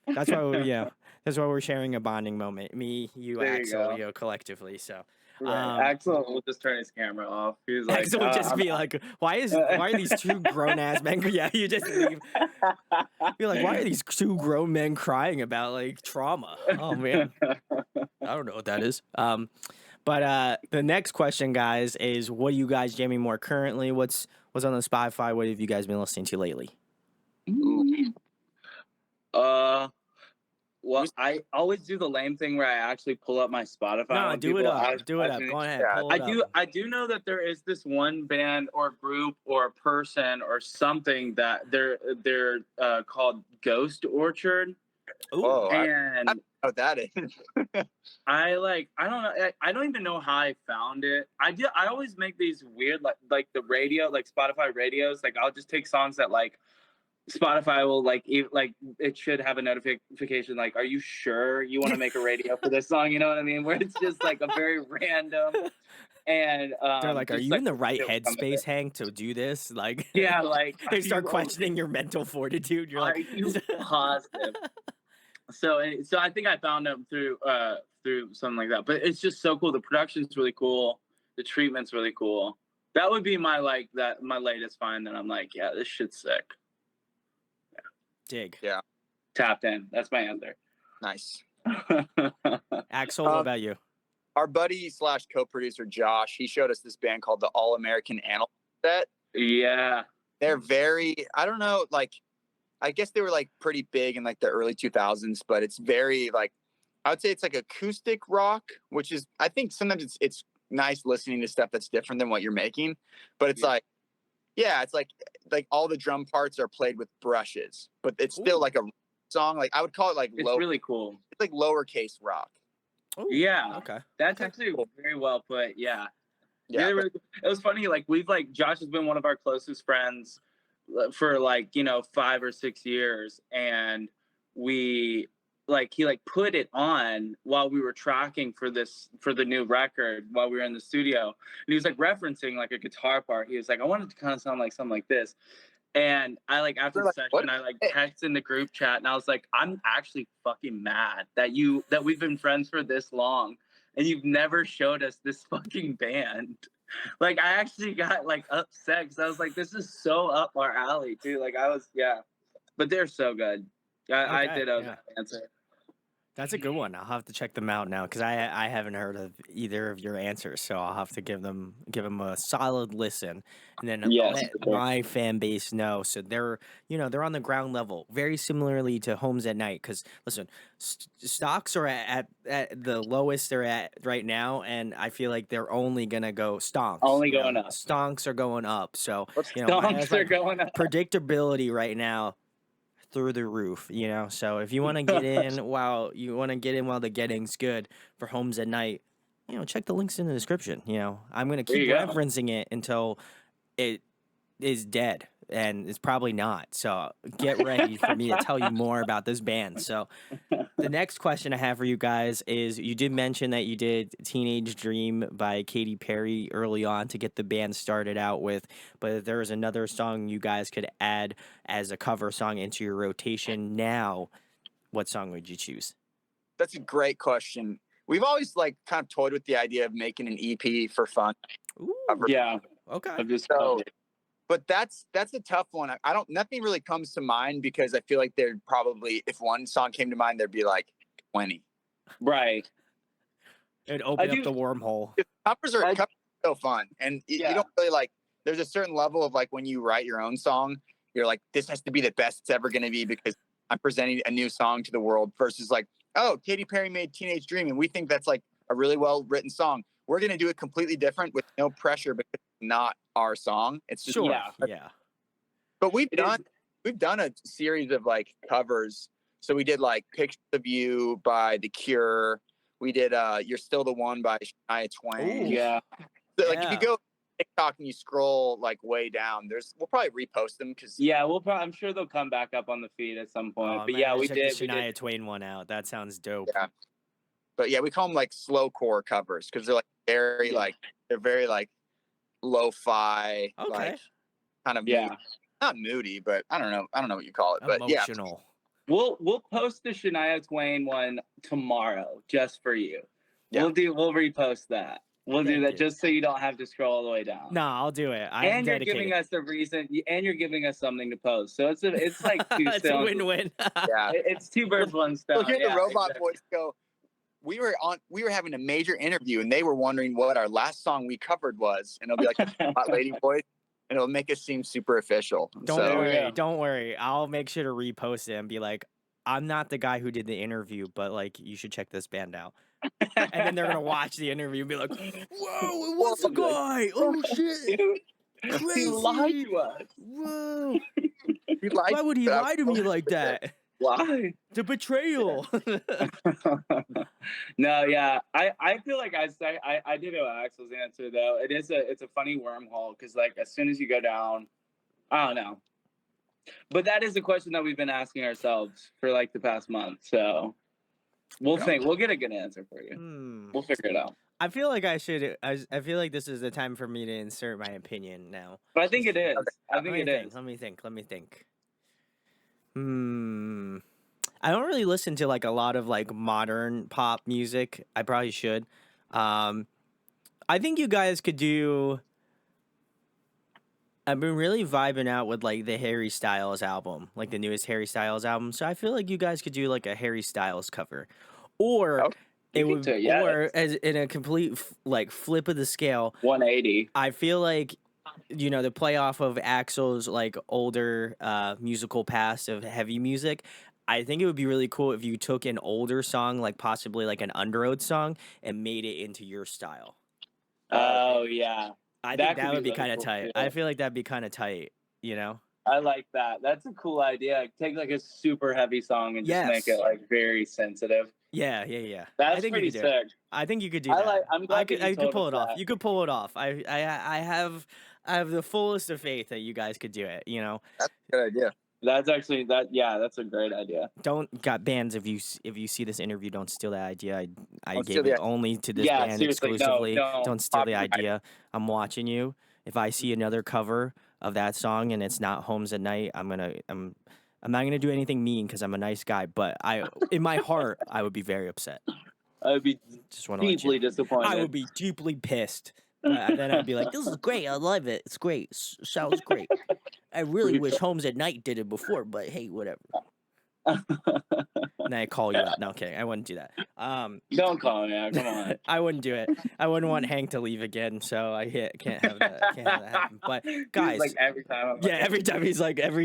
That's why that's why we're sharing a bonding moment. Me, you, Axel, you know, collectively. So Axel will just turn his camera off. He's like, Axel would just be like, why are these two grown ass men? Yeah, you just leave. You're like, why are these two grown men crying about like trauma? Oh man, I don't know what that is. But the next question, guys, is what are you guys jamming more currently? What's on the Spotify? What have you guys been listening to lately? Well, I always do the lame thing where I actually pull up my Spotify. No, do it up. Do it up. Go ahead. Pull it up. I do know that there is this one band or group or person or something that they're called Ghost Orchard. Oh, and I don't know what that is. I don't know. I don't even know how I found it. I always make these weird like the radio, like Spotify radios. Like I'll just take songs that like Spotify will like it should have a notification like, are you sure you want to make a radio for this song? You know what I mean? Where it's just like a very random, and they're like, are you in the right headspace, Hank, to do this? Like, yeah, like they start questioning your mental fortitude. You're like, are you positive? So I think I found them through through something like that. But it's just so cool. The production's really cool. The treatment's really cool. That would be my latest find that I'm like, yeah, this shit's sick. Yeah. Dig. Yeah. Tapped in. That's my answer. Nice. Axel, what about you? Our buddy / co-producer Josh, he showed us this band called the All American Animal Set. Yeah. They're very, I don't know, like, I guess they were like pretty big in like the early 2000s, but it's very like, I would say it's like acoustic rock, which is, I think sometimes it's nice listening to stuff that's different than what you're making, but it's like, yeah, it's like all the drum parts are played with brushes, but it's still like a song. Like I would call it like it's really cool. It's like lowercase rock. Ooh, yeah. Okay. That's actually very well put. Yeah. Yeah. Really, it was funny. Like Josh has been one of our closest friends for like, 5 or 6 years. And he put it on while we were tracking for the new record while we were in the studio. And he was like referencing like a guitar part. He was like, I wanted to kind of sound like something like this. And I like after the session, I like texted in the group chat and I was like, I'm actually fucking mad that we've been friends for this long and you've never showed us this fucking band. Like I actually got like upset because I was like, this is so up our alley too. Like but they're so good. I did that answer. That's a good one. I'll have to check them out now because I haven't heard of either of your answers, so I'll have to give them a solid listen, and then let my fan base know. So they're on the ground level, very similarly to Homes at Night. Because listen, stocks are at the lowest they're at right now, and I feel like they're only gonna go stonks. Only going up. Stonks are going up. So stonks are going up. Predictability right now through the roof, so if you want to get in while the getting's good for Homes at Night, check the links in the description. I'm going to keep referencing it until it is dead, and it's probably not, so get ready for me to tell you more about this band. So the next question I have for you guys is, you did mention that you did Teenage Dream by Katy Perry early on to get the band started out with, but if there was another song you guys could add as a cover song into your rotation now, what song would you choose? That's a great question. We've always like kind of toyed with the idea of making an EP for fun. Ooh, yeah. Okay. But that's a tough one. Nothing really comes to mind because I feel like there'd probably, if one song came to mind, there'd be like 20. Right. It'd open up the wormhole. Covers are so fun. And you don't really like, there's a certain level of like when you write your own song, you're like, this has to be the best it's ever going to be because I'm presenting a new song to the world versus like, oh, Katy Perry made Teenage Dream and we think that's like a really well written song. We're going to do it completely different with no pressure because it's not our song. It's just, yeah. But we've done a series of like covers. So we did like Pictures of You by The Cure. We did You're Still the One by Shania Twain. Ooh, yeah. So like if you go TikTok and you scroll like way down, we'll probably repost them because I'm sure they'll come back up on the feed at some point. But we did the Shania Twain one out. That sounds dope. Yeah. But yeah, we call them like slowcore covers because they're like they're very like lo-fi, like kind of not moody, but I don't know what you call it, but emotional. We'll post the Shania Twain one tomorrow just for you. Yeah. We'll repost that. We'll do that just so you don't have to scroll all the way down. No, I'll do it. And you're giving us a reason, and you're giving us something to post. So it's like two it's a win-win. Yeah, it's two birds, one stone. Well, here the robot boys go. We were having a major interview, and they were wondering what our last song we covered was, and it'll be like Hot Lady Boys, and it'll make us seem super official. Don't worry. I'll make sure to repost it and be like, I'm not the guy who did the interview, but like you should check this band out. And then they're gonna watch the interview and be like, "Whoa, it was the guy! Oh shit, crazy! He lied to us. Whoa, why would he lie to me like that? Why? The betrayal." No, yeah, I feel like I did know Axel's answer though. It's a funny wormhole because like as soon as you go down, I don't know. But that is a question that we've been asking ourselves for like the past month. So we'll get a good answer for you. We'll figure it out. I feel like I feel like this is the time for me to insert my opinion now. But I think it is. I think it is. Let me think. I don't really listen to like a lot of like modern pop music. I probably should. I think you guys could do. I've been really vibing out with like the Harry Styles album, like the newest Harry Styles album. So I feel like you guys could do like a Harry Styles cover, or Okay. it You would, could, yeah, or as in a complete like flip of the scale. 180. I feel like, you know, to play off of Axl's like older musical past of heavy music, I think it would be really cool if you took an older song, like possibly like an Underoath song, and made it into your style. Oh yeah, I That think could that be would be really kind of cool, tight. too. I feel like that'd be kind of tight, you know? I like that. That's a cool idea. Take like a super heavy song and just make Yes. it like very sensitive. Yeah. I That's think you pretty could do it. sick. I think you could do I that. like. I'm glad that you I could told pull us it off. that. You could pull it off. I have the fullest of faith that you guys could do it, you know? That's a good idea. That's actually that. Yeah, that's a great idea. Don't got bands if you see this interview, don't steal that idea. I Don't gave steal the it idea. only to this Yeah, band seriously, exclusively. no. Don't steal the Copyright. idea. I'm watching you. If I see another cover of that song and it's not Homes at Night, I'm not gonna do anything mean because I'm a nice guy. But in my heart, I would be very upset. I would be Just want to let you deeply know. disappointed. I would be deeply pissed. Then I'd be like, "This is great. I love it. It's great. Sounds great. I really wish Homes at Night did it before, but hey, whatever." And I call you out. No, kidding. I wouldn't do that. Don't call me out. Come on. I wouldn't do it. I wouldn't want Hank to leave again, so can't have that. Can't have that happen. But guys, like every time. I'm yeah, every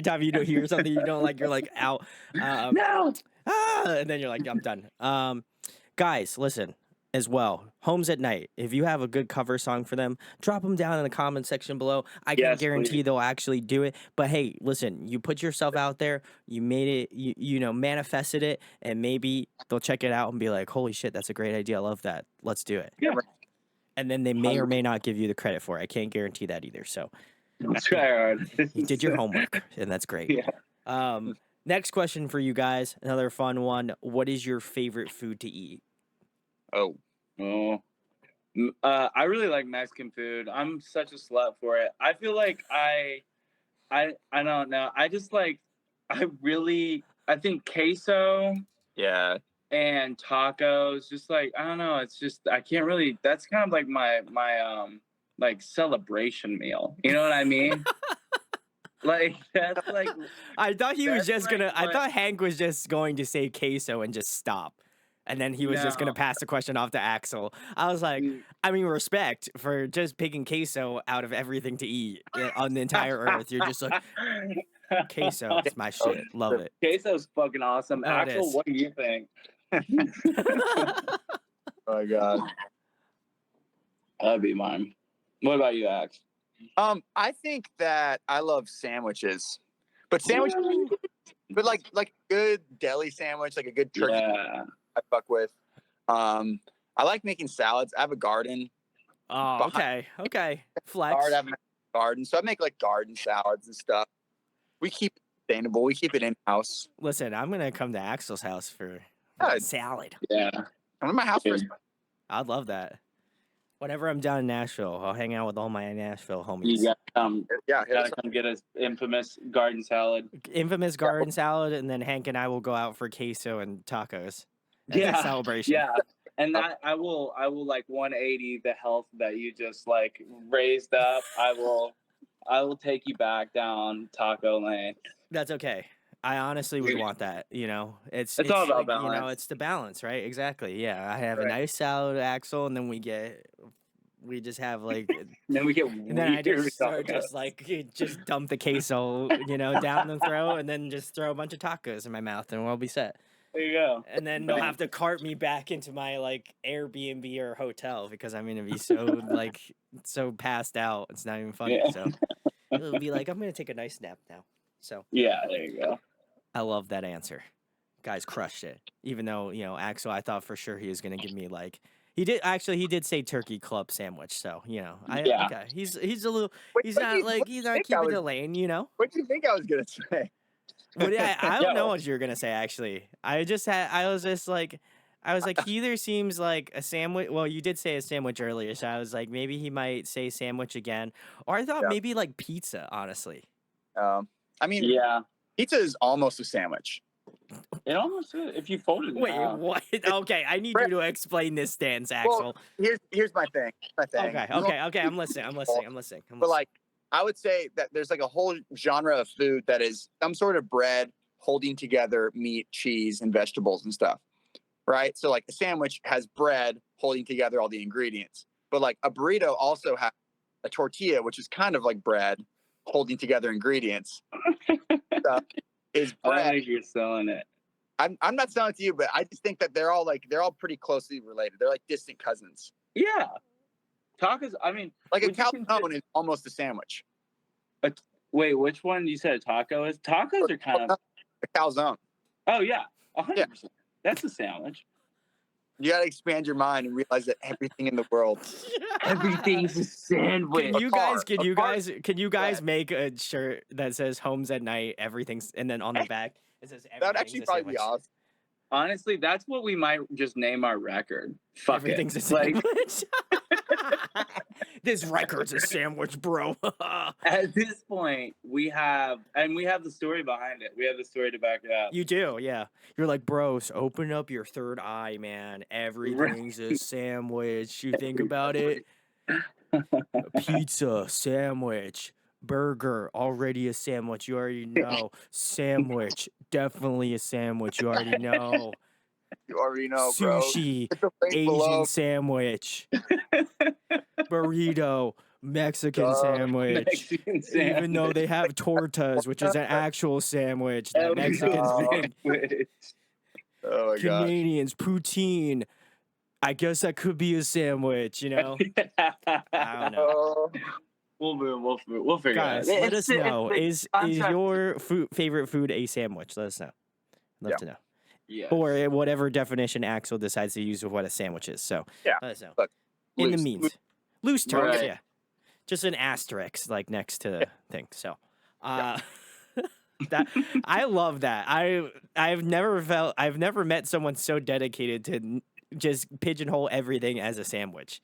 time you don't hear something you don't like, you're like out. No. And then you're like, I'm done. Guys, listen as well. Homes at Night. If you have a good cover song for them, drop them down in the comment section below. I can't Yes, guarantee please. they'll actually do it, but hey, listen, you put yourself out there, you made it, you know, manifested it, and maybe they'll check it out and be like, holy shit, that's a great idea. I love that. Let's do it. Yeah. And then they may or may not give you the credit for it. I can't guarantee that either. So Try hard. you did your homework, and that's great. Yeah. Next question for you guys, another fun one. What is your favorite food to eat? Oh, I really like Mexican food. I'm such a slut for it. I feel like I don't know. I just like I think queso yeah. and tacos. Just like I don't know. It's just I can't really. That's kind of like my like celebration meal. You know what I mean? Like that's like. I thought he was That's just gonna. like I what- thought Hank was just going to say queso and just stop, and then he was just gonna No. pass the question off to Axel. I was like, I mean, respect for just picking queso out of everything to eat on the entire earth. You're just like queso. It's my shit. Love it. Queso's fucking awesome. Oh, it Axel, is. what do you think? Oh my god. That'd be mine. What about you, Ax? I think that I love sandwiches, but sandwiches, but like good deli sandwich, like a good turkey. Yeah. I fuck with. I like making salads. I have a garden. Oh, okay. Flex. I have a garden, so I make like garden salads and stuff. We keep it sustainable. We keep it in house. Listen, I'm gonna come to Axel's house for Yeah. salad. Yeah. Come to my house for I'd love that. Whenever I'm down in Nashville, I'll hang out with all my Nashville homies. You gotta come. yeah. You gotta come get us infamous garden salad. Infamous garden salad, and then Hank and I will go out for queso and tacos. As a celebration. Yeah. And I will like 180 the health that you just like raised up. I will take you back down taco lane. That's okay. I honestly would want that. You know, it's all about like, you know, balance. it's the balance, right? Exactly. Yeah, I have a Right. nice salad, Axel, and then we just have like, Then we get and then I weird just start tacos. just like just dump the queso, you know, down the throat, and then just throw a bunch of tacos in my mouth, and we'll be set. There you go. And then they'll have to cart me back into my like Airbnb or hotel because I'm gonna be so like so passed out. It's not even funny. Yeah. So it'll be like I'm gonna take a nice nap now. So Yeah, there you go. I love that answer. Guys crushed it. Even though, you know, Axel, I thought for sure he was gonna give me like he did say turkey club sandwich, so you know, Yeah. okay. He's a little he's What not do you- like what he's do you not think I keeping was- the lane, you know. What do you think I was gonna say? But yeah, I don't know Yo. what you were gonna say actually. I was like he either seems like a sandwich. Well, you did say a sandwich earlier, so I was like maybe he might say sandwich again, or I thought Yeah. maybe like pizza. Honestly, I mean, Yeah. pizza is almost a sandwich. It almost if you folded it Wait, out. what? Okay, I need you to explain this stance, Axel. Well, here's my thing. Okay, I'm listening. But like, I would say that there's like a whole genre of food that is some sort of bread holding together meat, cheese, and vegetables and stuff, right? So like a sandwich has bread holding together all the ingredients, but like a burrito also has a tortilla, which is kind of like bread holding together ingredients. Is bread. I think you're selling it. I'm not selling it to you, but I just think that they're all pretty closely related. They're like distant cousins. Yeah. Tacos, I mean, like a calzone is almost a sandwich. Wait, which one you said a taco is? Tacos are kind of a calzone. Oh yeah, 100%. That's a sandwich. You gotta expand your mind and realize that everything in the world, everything's a sandwich. Can you guys make a shirt that says "Homes at Night"? Everything's, and then on the back it says that would actually probably be awesome. Honestly, that's what we might just name our record. Fuck Everything's it. a sandwich. This record's a sandwich, bro. At this point, we have the story behind it. We have the story to back it up. You do, yeah. You're like, bros, open up your third eye, man. Everything's a sandwich. You think about it. Pizza, sandwich, burger, already a sandwich. You already know. Sandwich, definitely a sandwich. You already know. You already know, bro. Sushi, Asian sandwich. Burrito, Mexican sandwich. Even though they have tortas, which is an actual sandwich that Mexicans make. Oh my Canadians, poutine. I guess that could be a sandwich, you know? I don't know. We'll figure Guys, it out. Let us know. Is your favorite food a sandwich? Let us know. Love to know. Yes. Or whatever definition Axel decides to use of what a sandwich is. So let us know. Look, in the means. Loose terms, Right. yeah. Just an asterisk like next to the thing. So that I love that. I've never met someone so dedicated to just pigeonhole everything as a sandwich.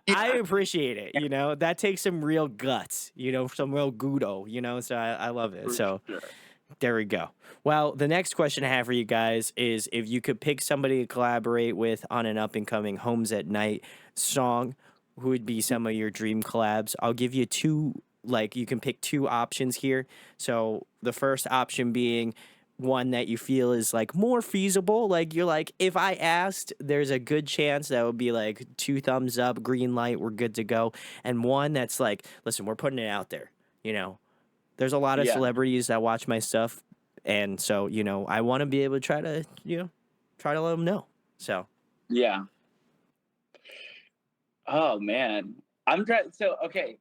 I appreciate it, you know. That takes some real guts, you know, some real gudo, you know. So I love it. So there we go. Well, the next question I have for you guys is if you could pick somebody to collaborate with on an up-and-coming Homes at Night song, who would be some of your dream collabs? I'll give you you can pick two options here. So the first option being one that you feel is like more feasible. Like you're like, if I asked, there's a good chance that would be like 2 thumbs up, green light, we're good to go. And one that's like, listen, we're putting it out there, you know. There's a lot of celebrities that watch my stuff, and so, you know, I want to be able to try to let them know. So, yeah. Oh man, I'm trying. So okay,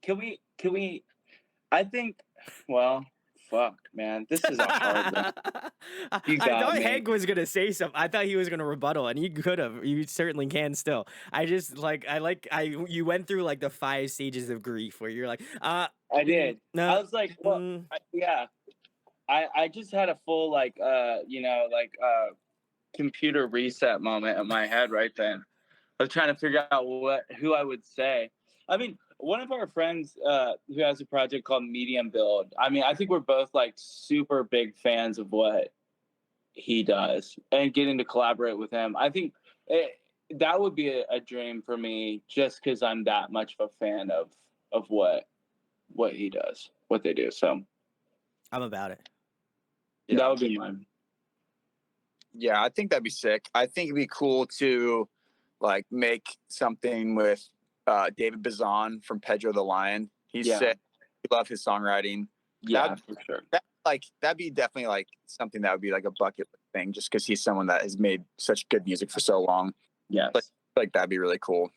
can we? I think. Well, fuck, man, this is a hard one. I thought Hank was gonna say something. I thought he was gonna rebuttal, and he could have. You certainly can still. You went through like the 5 stages of grief where you're like, I did. No, I was like, well, I just had a full computer reset moment in my head right then. I was trying to figure out who I would say. I mean, one of our friends who has a project called Medium Build. I mean, I think we're both like super big fans of what he does, and getting to collaborate with him. I think that would be a dream for me, just because I'm that much of a fan of what he does, what they do. So I'm about it. That would be mine. Yeah, I think that'd be sick. I think it'd be cool to like make something with David Bazan from Pedro the Lion. He's sick. We love his songwriting. Yeah, for sure. That'd be definitely like something that would be like a bucket thing, just because he's someone that has made such good music for so long. Yeah, like that'd be really cool.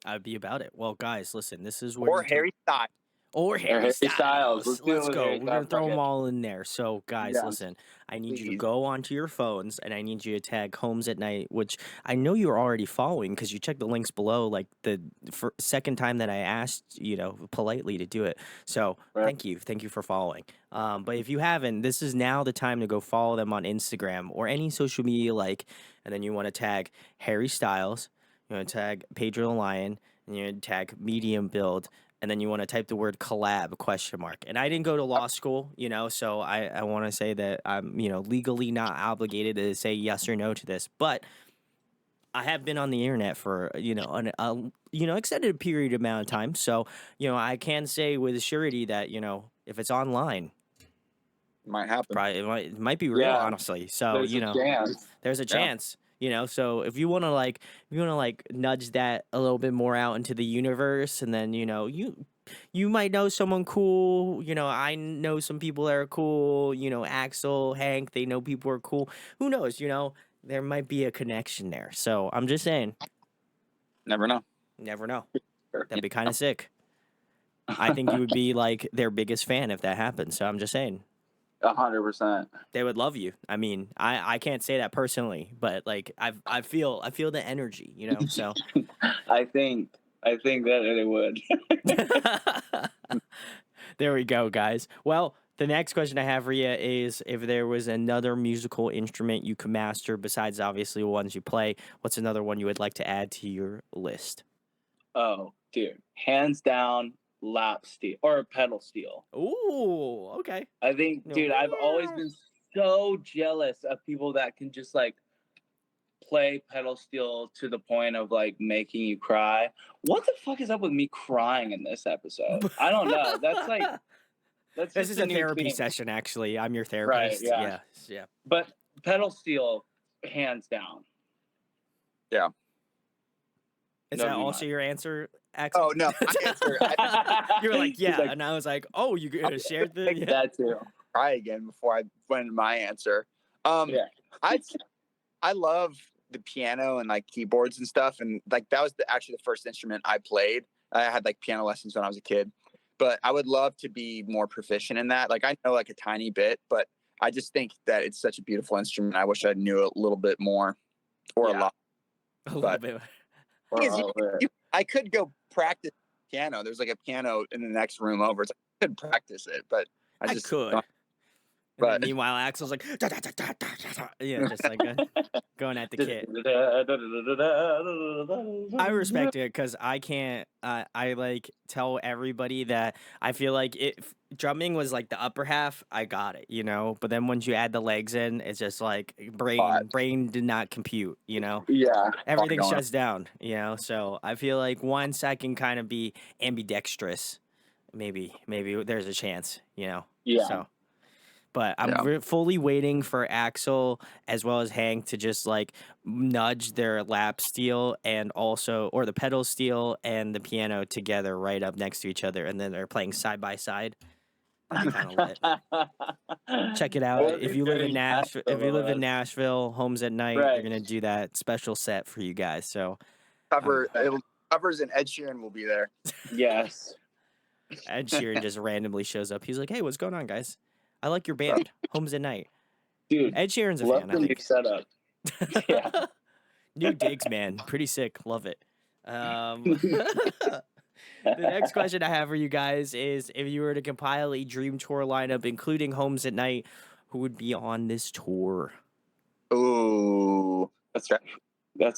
I'd be about it. Well, guys, listen, this is where Harry Styles. Or Harry Styles. Let's go. We're going to throw them all in there. So, guys, listen, I need you to go onto your phones, and I need you to tag Homes at Night, which I know you're already following because you checked the links below, like the second time that I asked, you know, politely to do it. So, thank you. Thank you for following. But if you haven't, this is now the time to go follow them on Instagram or any social media and then you want to tag Harry Styles, you want to tag Pedro the Lion, and you tag Medium Build, and then you want to type the word collab question mark. And I didn't go to law school, you know, so I want to say that I'm, you know, legally not obligated to say yes or no to this, but I have been on the internet for, you know, you know, extended period amount of time. So, you know, I can say with surety that, you know, if it's online, Might happen. probably it might be real, Yeah. honestly. So, There's you a know, chance. there's a chance, you know. So if you want to like, nudge that a little bit more out into the universe, and then, you know, you might know someone cool. You know, I know some people that are cool. You know, Axel, Hank, they know people are cool. Who knows? You know, there might be a connection there. So I'm just saying, Never know. never know. That'd be kind of sick. I think you would be like their biggest fan if that happened. So I'm just saying. 100%. They would love you. I mean, I can't say that personally, but like I feel the energy, you know. So I think that it would. there we go, guys. Well, the next question I have for you is if there was another musical instrument you could master besides obviously ones you play, what's another one you would like to add to your list? Oh, dude, hands down, lap steel or pedal steel. Ooh, okay. I think, dude, I've always been so jealous of people that can just like play pedal steel to the point of like making you cry. What the fuck is up with me crying in this episode? I don't know. That's like that's This just is a a new therapy thing. session, actually. I'm your Right? therapist. Yeah. Yeah. But pedal steel, hands down. Is That'd that be also mine. your answer, Axel? Oh no, my answer. You were like, He's yeah, like, and I was like, oh, you gonna share the like that too. Try again before I went into my answer. Yeah. I love the piano and like keyboards and stuff, and like that was actually the first instrument I played. I had like piano lessons when I was a kid, but I would love to be more proficient in that. Like I know like a tiny bit, but I just think that it's such a beautiful instrument. I wish I knew a little bit more, or Yeah. a lot. a little But- bit. Or Thing is, all of it. I could go practice piano. There's like a piano in the next room over. It's like, I could practice it, but I just could. don't- And then But- meanwhile, Axel's like, "Da, da, da, da, da, da, da." Yeah, just like going at the kid. I respect it because I can't. I like tell everybody that I feel like if drumming was like the upper half, I got it, you know. But then once you add the legs in, it's just like brain did not compute, you know. Yeah. Everything going. shuts down, you know. So I feel like once I can kind of be ambidextrous, maybe there's a chance, you know. Yeah. So. But I'm Yeah. fully waiting for Axel as well as Hank to just like nudge their lap steel and also, or the pedal steel and the piano together right up next to each other, and then they're playing side by side. That'd be kind of lit. Check it out. That'd If be you live in very Nashville, Nashville, Homes at Night, Right. they're gonna do that special set for you guys. So covers and Ed Sheeran will be there. Yes. Ed Sheeran just randomly shows up. He's like, "Hey, what's going on, guys? I like your band, Homes at Night." Dude, Ed Sheeran's a love fan, the I new think. setup. Yeah. New digs, man. Pretty sick. Love it. The next question I have for you guys is if you were to compile a dream tour lineup, including Homes at Night, who would be on this tour? Ooh, That's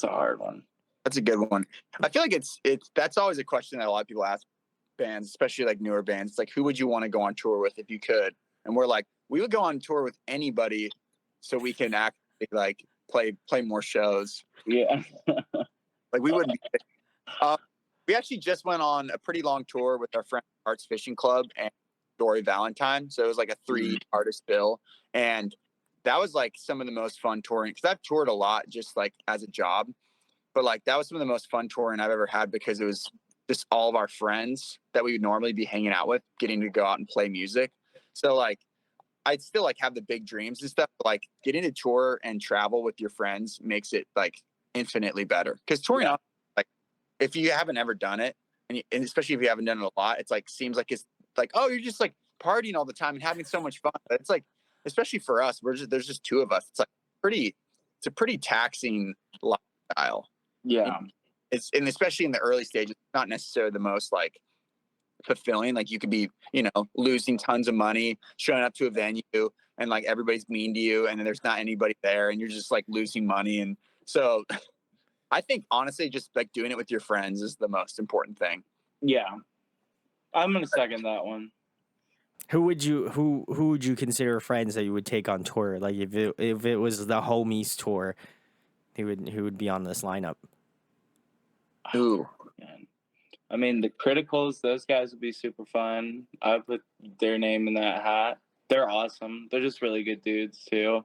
a hard one. that's a good one. I feel like that's always a question that a lot of people ask bands, especially like newer bands. It's like, who would you want to go on tour with if you could? And we're like, we would go on tour with anybody so we can actually like play more shows. Yeah. Like we wouldn't be. We actually just went on a pretty long tour with our friend Arts Fishing Club and Dory Valentine. So it was like a 3-artist bill. And that was like some of the most fun touring, because I've toured a lot just like as a job. But like that was some of the most fun touring I've ever had, because it was just all of our friends that we would normally be hanging out with getting to go out and play music. So like I'd still like have the big dreams and stuff, but like getting to tour and travel with your friends makes it like infinitely better. Because touring out, like if you haven't ever done it, and especially if you haven't done it a lot, it's like seems like it's like, oh, you're just like partying all the time and having so much fun. But it's like, especially for us, there's just 2 of us. It's like it's a pretty taxing lifestyle. Yeah. And especially in the early stages, not necessarily the most like fulfilling. Like you could be, losing tons of money, showing up to a venue and like everybody's mean to you and then there's not anybody there and you're just like losing money. And so I think honestly, just like doing it with your friends is the most important thing. Yeah. I'm gonna second that one. Who would you consider friends that you would take on tour? Like if it was the homies tour, who would be on this lineup? Ooh. Man. I mean, the Criticals, those guys would be super fun. I put their name in that hat. They're awesome. They're just really good dudes too.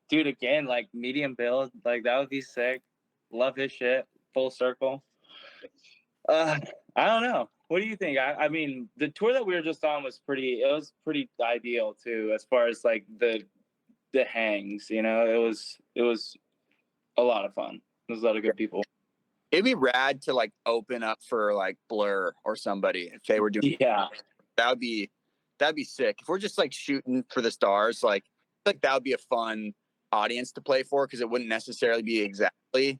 Dude, again, like medium build, like that would be sick. Love his shit. Full circle. I don't know. What do you think? I mean, the tour that we were just on was pretty ideal too, as far as like the hangs, you know. It was a lot of fun. There's a lot of good people. It'd be rad to like open up for like Blur or somebody if they were doing. Yeah, that'd be sick. If we're just like shooting for the stars, like that would be a fun audience to play for, because it wouldn't necessarily be exactly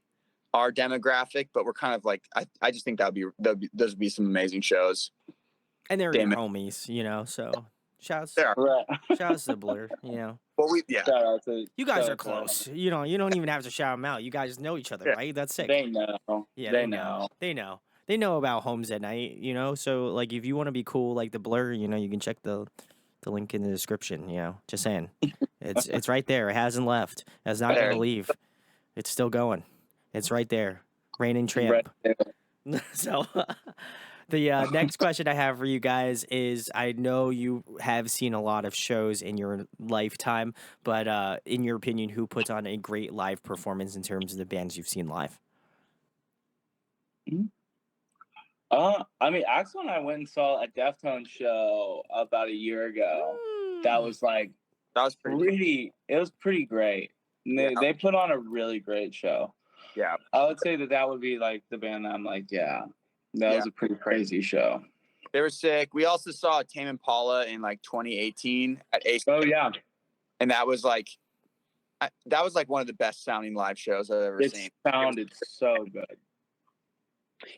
our demographic, but we're kind of like I just think those would be some amazing shows. And they're your homies, you know. So shouts to Blur, you know. Well, you guys are close. You don't even have to shout them out. You guys know each other, right? That's sick. They know. Yeah, they know. They know about Homes at Night, you know. So like, if you want to be cool like the Blur, you know, you can check the link in the description. You know, just saying, it's right there. It hasn't left. It's not gonna leave. It's still going. It's right there. Reigning Tramp. Right. So. The next question I have for you guys is, I know you have seen a lot of shows in your lifetime, but in your opinion, who puts on a great live performance in terms of the bands you've seen live? I mean, Axel and I went and saw a Deftones show about a year ago. That was pretty. It was pretty great. They put on a really great show. Yeah, I would say that would be like the band that I'm like, yeah. That was a pretty crazy show. They were sick. We also saw Tame Impala in like 2018 at Ace. Oh yeah, and that was like one of the best sounding live shows I've ever seen. It sounded so good.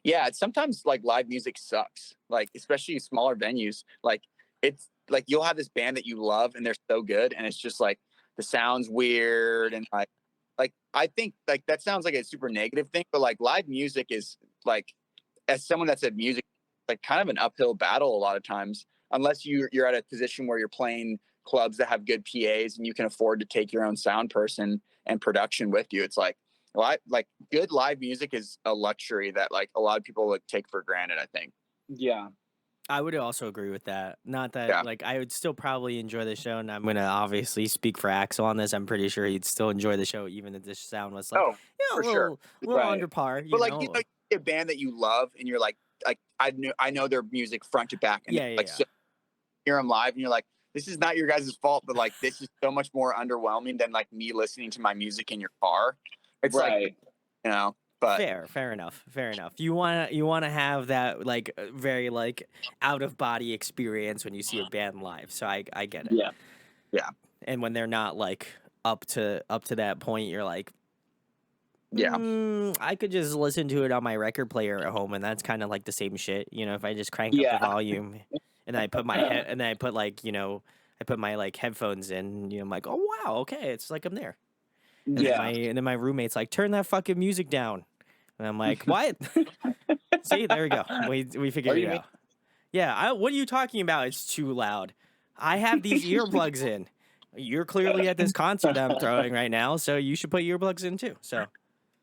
Yeah, sometimes like live music sucks. Like especially smaller venues. Like it's like you'll have this band that you love and they're so good, and it's just like the sound's weird, and like I think like that sounds like a super negative thing, but like live music is like, as someone that's at music, like kind of an uphill battle a lot of times, unless you're at a position where you're playing clubs that have good PAs and you can afford to take your own sound person and production with you. It's like, good live music is a luxury that like a lot of people would take for granted, I think. Yeah. I would also agree with that. Not that like I would still probably enjoy the show, and I'm gonna obviously speak for Axel on this. I'm pretty sure he'd still enjoy the show, even if this sound was like, for sure, a little under par. But like, you know, a band that you love, and you're like I know their music front to back, and so hear them live, and you're like, this is not your guys' fault, but like this is so much more underwhelming than like me listening to my music in your car. It's like, you know. But fair enough. You wanna have that like very like out of body experience when you see a band live. So I get it. Yeah. And when they're not like up to that point, you're like, I could just listen to it on my record player at home, and that's kind of like the same shit. You know, if I just crank up the volume, and then I put I put my like headphones in, you know, I'm like, oh wow, okay, it's like I'm there. And then my roommate's like, turn that fucking music down. And I'm like, what? See, there we go. We figured it out. Yeah, what are you talking about? It's too loud. I have these earplugs in. You're clearly at this concert I'm throwing right now, so you should put earplugs in too. So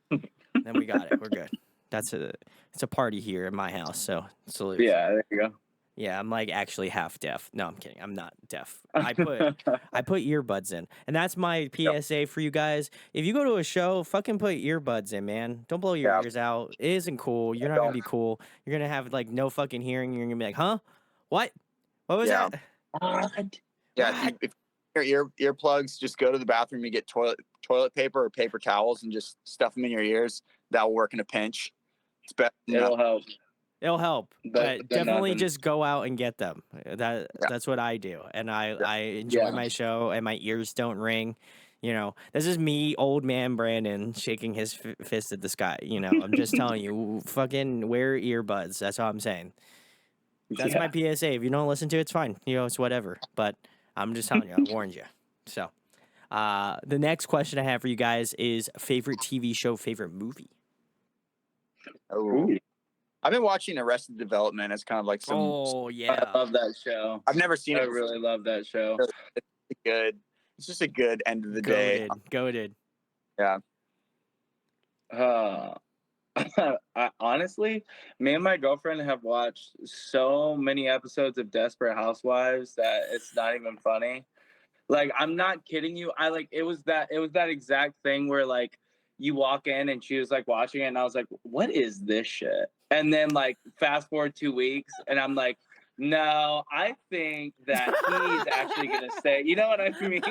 then we got it. We're good. It's a party here in my house, so salute. Yeah, there you go. Yeah, I'm like actually half deaf. No, I'm kidding. I'm not deaf. I put earbuds in. And that's my PSA for you guys. If you go to a show, fucking put earbuds in, man. Don't blow your ears out. It isn't cool. You're not going to be cool. You're going to have like no fucking hearing. You're going to be like, "Huh? What? What was that?" Yeah, if your earplugs, just go to the bathroom and get toilet paper or paper towels and just stuff them in your ears. That'll work in a pinch. It's better. It'll help. It'll help, but definitely just go out and get them. That's what I do, and I enjoy my show, and my ears don't ring. You know, this is me, old man Brandon, shaking his fist at the sky. You know, I'm just telling you, fucking wear earbuds. That's all I'm saying. That's my PSA. If you don't listen to it, it's fine. You know, it's whatever. But I'm just telling you, I warned you. So, the next question I have for you guys is favorite TV show, favorite movie. Oh. I've been watching Arrested Development as kind of like some. Oh yeah, I love that show. I've never seen I it. really love that show. It's good. It's just a good end of the day. Goated. Yeah. Honestly, me and my girlfriend have watched so many episodes of Desperate Housewives that it's not even funny. Like, I'm not kidding you. It was that exact thing where like you walk in and she was like watching it and I was like, what is this shit? And then like fast forward 2 weeks and I'm like, no, I think that he's actually gonna stay. You know what I mean?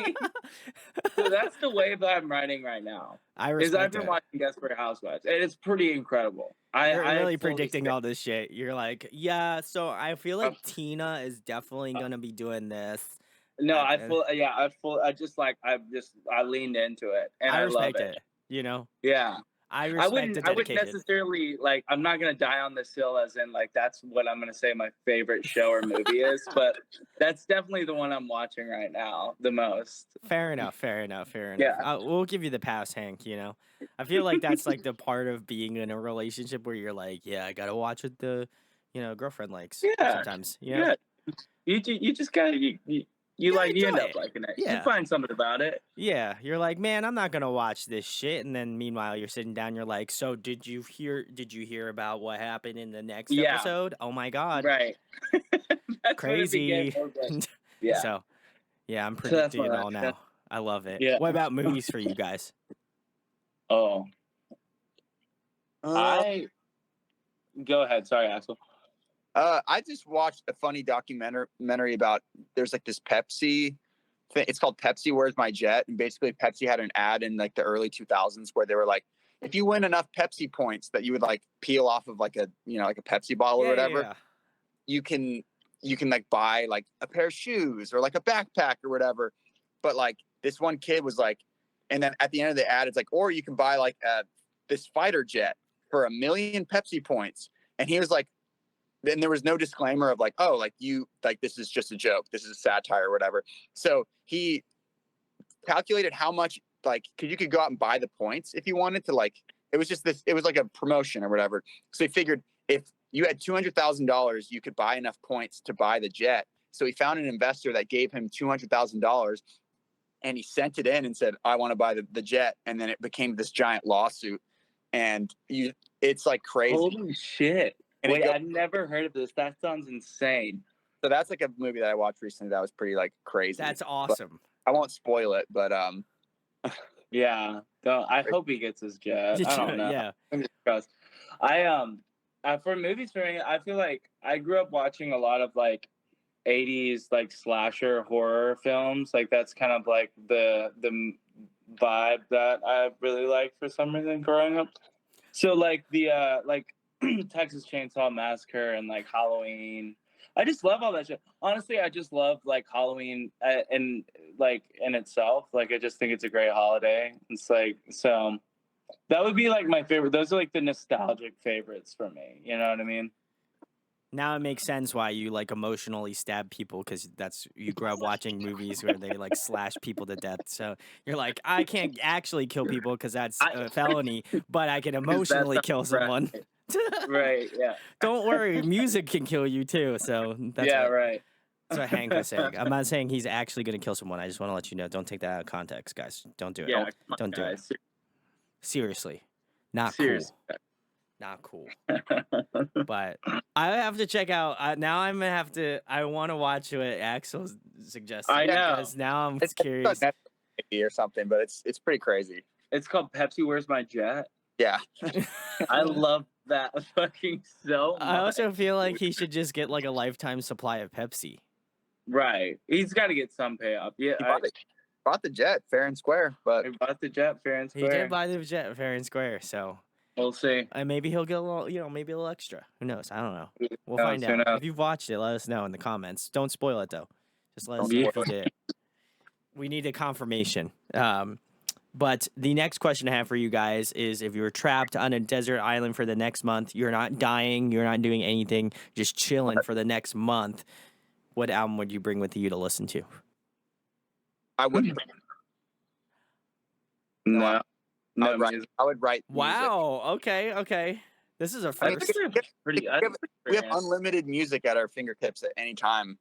So that's the wave that I'm riding right now. I respect I've been watching Desperate Housewives, and it's pretty incredible. You're I really predicting all this shit. You're like, yeah. So I feel like Uh, Tina is definitely gonna be doing this. No, I leaned into it, and I I love respect it. You know. Yeah. I respect the dedication. I wouldn't necessarily like. I'm not gonna die on this hill, as in like that's what I'm gonna say my favorite show or movie is. But that's definitely the one I'm watching right now the most. Fair enough. Yeah. We'll give you the pass, Hank. You know, I feel like that's like the part of being in a relationship where you're like, yeah, I gotta watch what the, girlfriend likes. Yeah. Sometimes. Yeah. You just gotta you end up liking it. Yeah. You find something about it. Yeah, you're like, man, I'm not gonna watch this shit, and then meanwhile you're sitting down, you're like, so did you hear about what happened in the next episode? Oh my god, right? That's crazy. Yeah. So, yeah, I'm predicting it all now. I love it. Yeah. What about movies for you guys? Oh, go ahead. Sorry, Axel. I just watched a funny documentary about there's like this Pepsi thing. It's called Pepsi Where's My Jet? And basically Pepsi had an ad in like the early 2000s where they were like, if you win enough Pepsi points that you would like peel off of like a, like a Pepsi bottle or whatever, you can like buy like a pair of shoes or like a backpack or whatever. But like this one kid was like, and then at the end of the ad, it's like, or you can buy like this fighter jet for 1 million Pepsi points. And he was like, then there was no disclaimer of like, oh, like this is just a joke. This is a satire or whatever. So he calculated how much, like, cause you could go out and buy the points if you wanted to, like, it was like a promotion or whatever. So he figured if you had $200,000, you could buy enough points to buy the jet. So he found an investor that gave him $200,000 and he sent it in and said, I want to buy the jet. And then it became this giant lawsuit. And it's like crazy. Holy shit. And wait, I've never heard of this. That sounds insane. So that's like a movie that I watched recently that was pretty like crazy. That's awesome. But I won't spoil it, but yeah. I hope he gets his jet. I don't know. Yeah. For movies for me, I feel like I grew up watching a lot of like 80s like slasher horror films. Like that's kind of like the vibe that I really liked for some reason growing up. So like the like Texas Chainsaw Massacre and like Halloween. I just love all that shit. Honestly, I just love like Halloween and like in itself. Like I just think it's a great holiday. It's like, so that would be like my favorite. Those are like the nostalgic favorites for me. You know what I mean? Now it makes sense why you like emotionally stab people, because you grew up watching movies where they like slash people to death. So you're like, I can't actually kill people because that's a felony, but I can emotionally kill someone. Right. Yeah. Don't worry, music can kill you too. So that's right. That's what Hank was saying. I'm not saying he's actually going to kill someone. I just want to let you know. Don't take that out of context, guys. Don't do it. Yeah, don't do it. Seriously, not Seriously. Cool. Not cool. But I have to check out. Now I'm gonna have to. I want to watch what Axel suggested. I know. Because now I'm curious. Or something, but it's pretty crazy. It's called Pepsi Where's My Jet? Yeah. I love that fucking so much. I also feel like he should just get like a lifetime supply of Pepsi. Right. He's got to get some payoff. Yeah. Bought the jet fair and square, but he bought the jet fair and square. He did buy the jet fair and square, so we'll see. And maybe he'll get a little, maybe a little extra. Who knows? I don't know. We'll find out. If you've watched it, let us know in the comments. Don't spoil it though. Just let us know if you did. We need a confirmation. But the next question I have for you guys is, if you were trapped on a desert island for the next month, you're not dying, you're not doing anything, just chilling for the next month, what album would you bring with you to listen to? I wouldn't. No. I would write music. Wow. Okay. This is a I mean, first. we have unlimited music at our fingertips at any time.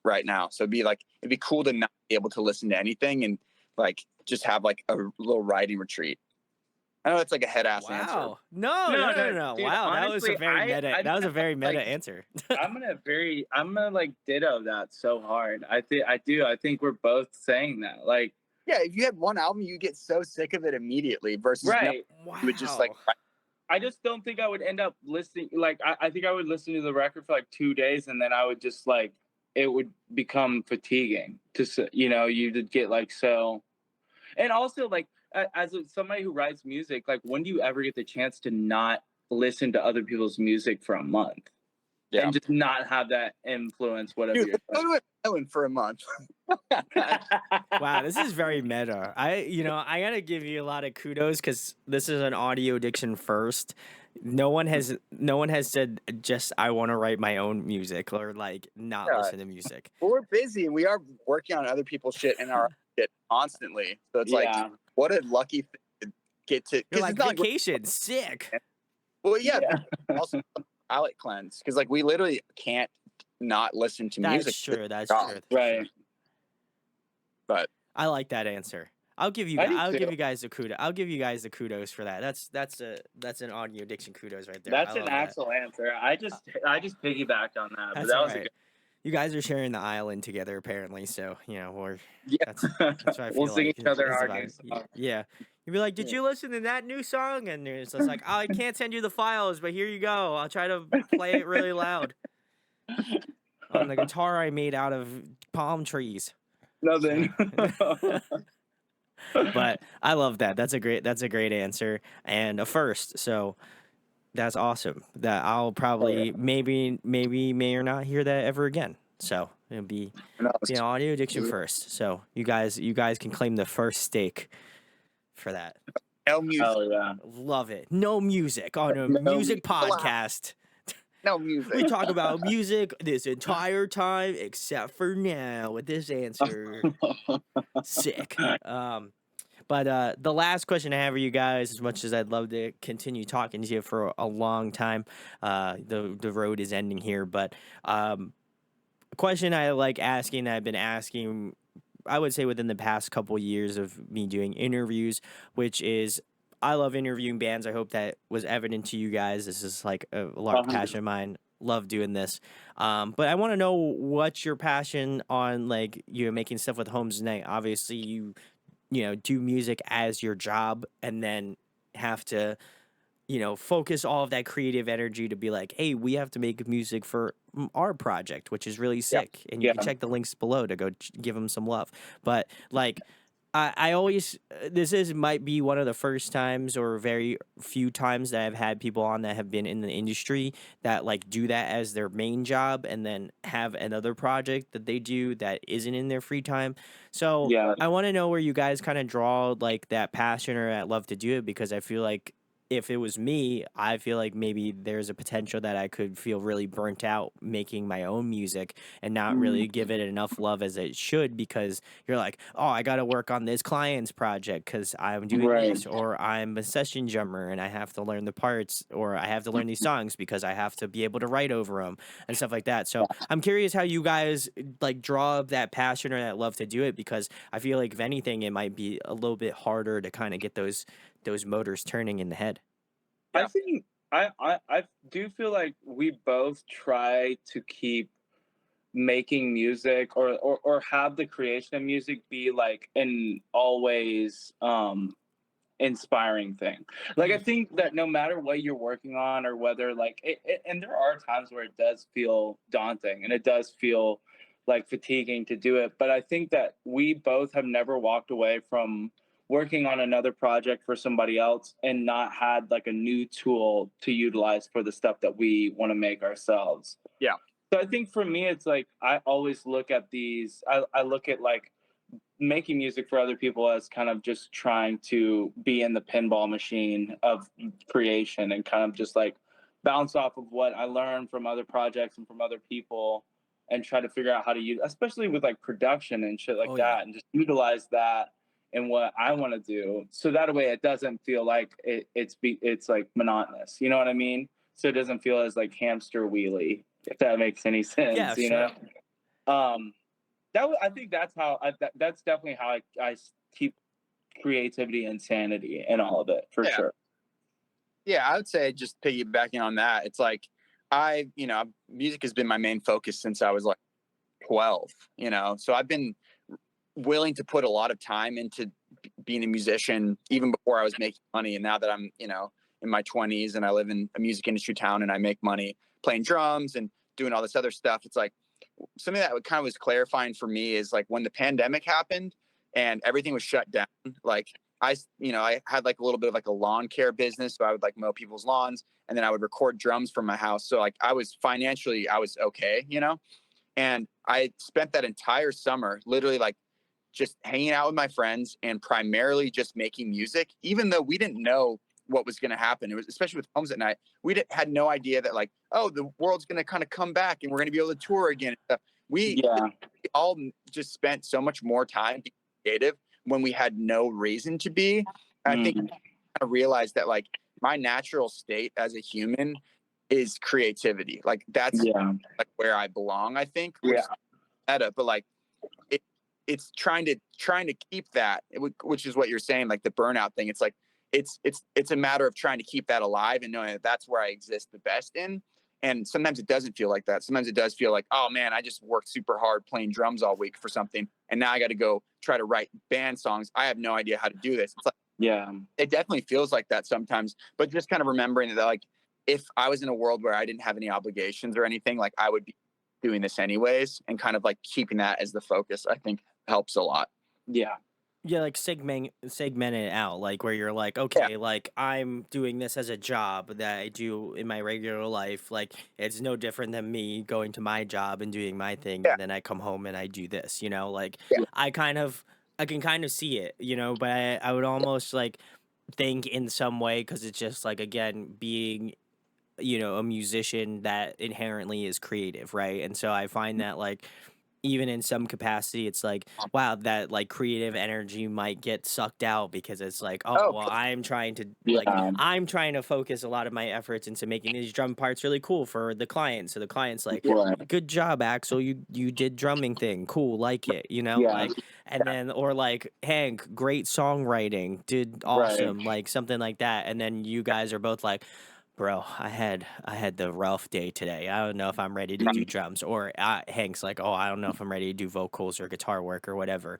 Right now, so it'd be cool to not be able to listen to anything and like just have like a little writing retreat. I know it's like a head ass answer. Wow. No. Dude, Wow, that was a honestly, very meta. I'm That was a very meta like, answer. I'm gonna like ditto that so hard. I think we're both saying that. Like, Yeah, if you had one album, you get so sick of it immediately. Versus right. Wow. you would just like. I just don't think I would end up listening. Like, I think I would listen to the record for like 2 days, and then I would just like it would become fatiguing. You'd get like so. And also, like, as somebody who writes music, like, when do you ever get the chance to not listen to other people's music for a month? Yeah. And just not have that influence, whatever. Dude, let's go to an island for a month. Wow, this is very meta. I gotta give you a lot of kudos because this is an audio addiction first. No one has said just I want to write my own music or like not listen to music. Well, we're busy and we are working on other people's shit and our shit constantly. So it's like, what a lucky thing to get to. You're like vacation, sick. Well, yeah. Also, palate cleanse because like we literally can't not listen to music. That's true. Right. But I like that answer. I'll give you guys the kudos. I'll give you guys the kudos for that. That's an audio addiction kudos right there. That's an excellent answer. I just piggybacked on that. That's but that all was right. You guys are sharing the island together apparently, so we're that's what I feel we'll sing like. each other our new song. Yeah. You'd be like, did you listen to that new song? And it's just like, oh, I can't send you the files, but here you go. I'll try to play it really loud. On the guitar I made out of palm trees. Nothing. But I love that. That's a great answer and a first. So that's awesome. That I'll probably maybe may or not hear that ever again. So it'll be audio addiction first. So you guys can claim the first stake for that. No music. Oh yeah. Love it. No music on a music podcast. No music. We talk about music this entire time except for now with this answer. Sick. But the last question I have for you guys, as much as I'd love to continue talking to you for a long time, the road is ending here. But a question I like asking, I've been asking, I would say within the past couple years of me doing interviews, which is I love interviewing bands. I hope that was evident to you guys. This is like a large passion of mine. Love doing this. But I want to know what's your passion on like making stuff with Homes Night. Obviously, you do music as your job and then have to, focus all of that creative energy to be like, hey, we have to make music for our project, which is really sick. And you can check the links below to go give them some love. But like, I always, might be one of the first times or very few times that I've had people on that have been in the industry that like do that as their main job and then have another project that they do that isn't in their free time. So I want to know where you guys kind of draw like that passion or that love to do it, because I feel like if it was me, I feel like maybe there's a potential that I could feel really burnt out making my own music and not really give it enough love as it should, because you're like, oh, I got to work on this client's project because I'm doing this, or I'm a session drummer and I have to learn the parts, or I have to learn these songs because I have to be able to write over them and stuff like that. So I'm curious how you guys like draw up that passion or that love to do it, because I feel like if anything, it might be a little bit harder to kind of get those motors turning in the head. I think I do feel like we both try to keep making music or have the creation of music be like an always inspiring thing. Like, I think that no matter what you're working on or whether like and there are times where it does feel daunting and it does feel like fatiguing to do it, but I think that we both have never walked away from working on another project for somebody else and not had like a new tool to utilize for the stuff that we want to make ourselves. Yeah. So I think for me, it's like, I always look at I look at like making music for other people as kind of just trying to be in the pinball machine of creation and kind of just like bounce off of what I learned from other projects and from other people and try to figure out how to use, especially with like production and shit like that, and just utilize that in what I want to do, so that way it doesn't feel like it's like monotonous. You know what I mean? So it doesn't feel as like hamster wheelie, if that makes any Yeah, sense. You sure. know, I think that's how that's definitely how I keep creativity and sanity and all of it for Yeah. sure. Yeah, I would say, just piggybacking on that, it's like music has been my main focus since I was like 12, so I've been willing to put a lot of time into being a musician even before I was making money. And now that I'm, in my 20s and I live in a music industry town and I make money playing drums and doing all this other stuff, it's like something that kind of was clarifying for me is like when the pandemic happened and everything was shut down, like I had like a little bit of like a lawn care business. So I would like mow people's lawns and then I would record drums from my house. So like I was okay, and I spent that entire summer literally like just hanging out with my friends and primarily just making music, even though we didn't know what was going to happen. It was, especially with Homes at Night, had no idea that like, oh, the world's going to kind of come back and we're going to be able to tour again. We all just spent so much more time being creative when we had no reason to be. And I think I realized that like my natural state as a human is creativity. Like that's like where I belong, I think. Which but like it's trying to keep that, which is what you're saying, like the burnout thing. It's like it's a matter of trying to keep that alive and knowing that that's where I exist the best in. And sometimes it doesn't feel like that. Sometimes it does feel like, oh man, I just worked super hard playing drums all week for something, and now I got to go try to write band songs. I have no idea how to do this. It's like, it definitely feels like that sometimes. But just kind of remembering that, like, if I was in a world where I didn't have any obligations or anything, like I would be doing this anyways, and kind of like keeping that as the focus, I think helps a lot. Yeah, like segment it out, like where you're like, okay, like I'm doing this as a job that I do in my regular life. Like it's no different than me going to my job and doing my thing, and then I come home and I do this. Like I can kind of see it, but I would almost like think in some way, because it's just like, again, being a musician that inherently is creative, right? And so I find that like even in some capacity, it's like, wow, that like creative energy might get sucked out, because it's like, oh, well, I'm trying to focus a lot of my efforts into making these drum parts really cool for the client. So the client's like, good job, Axel, you did drumming thing, cool, like it, like, and then, or like, Hank, great songwriting, did awesome, like something like that. And then you guys are both like, bro, I had the rough day today. I don't know if I'm ready to do drums. Or Hank's like, oh, I don't know if I'm ready to do vocals or guitar work or whatever.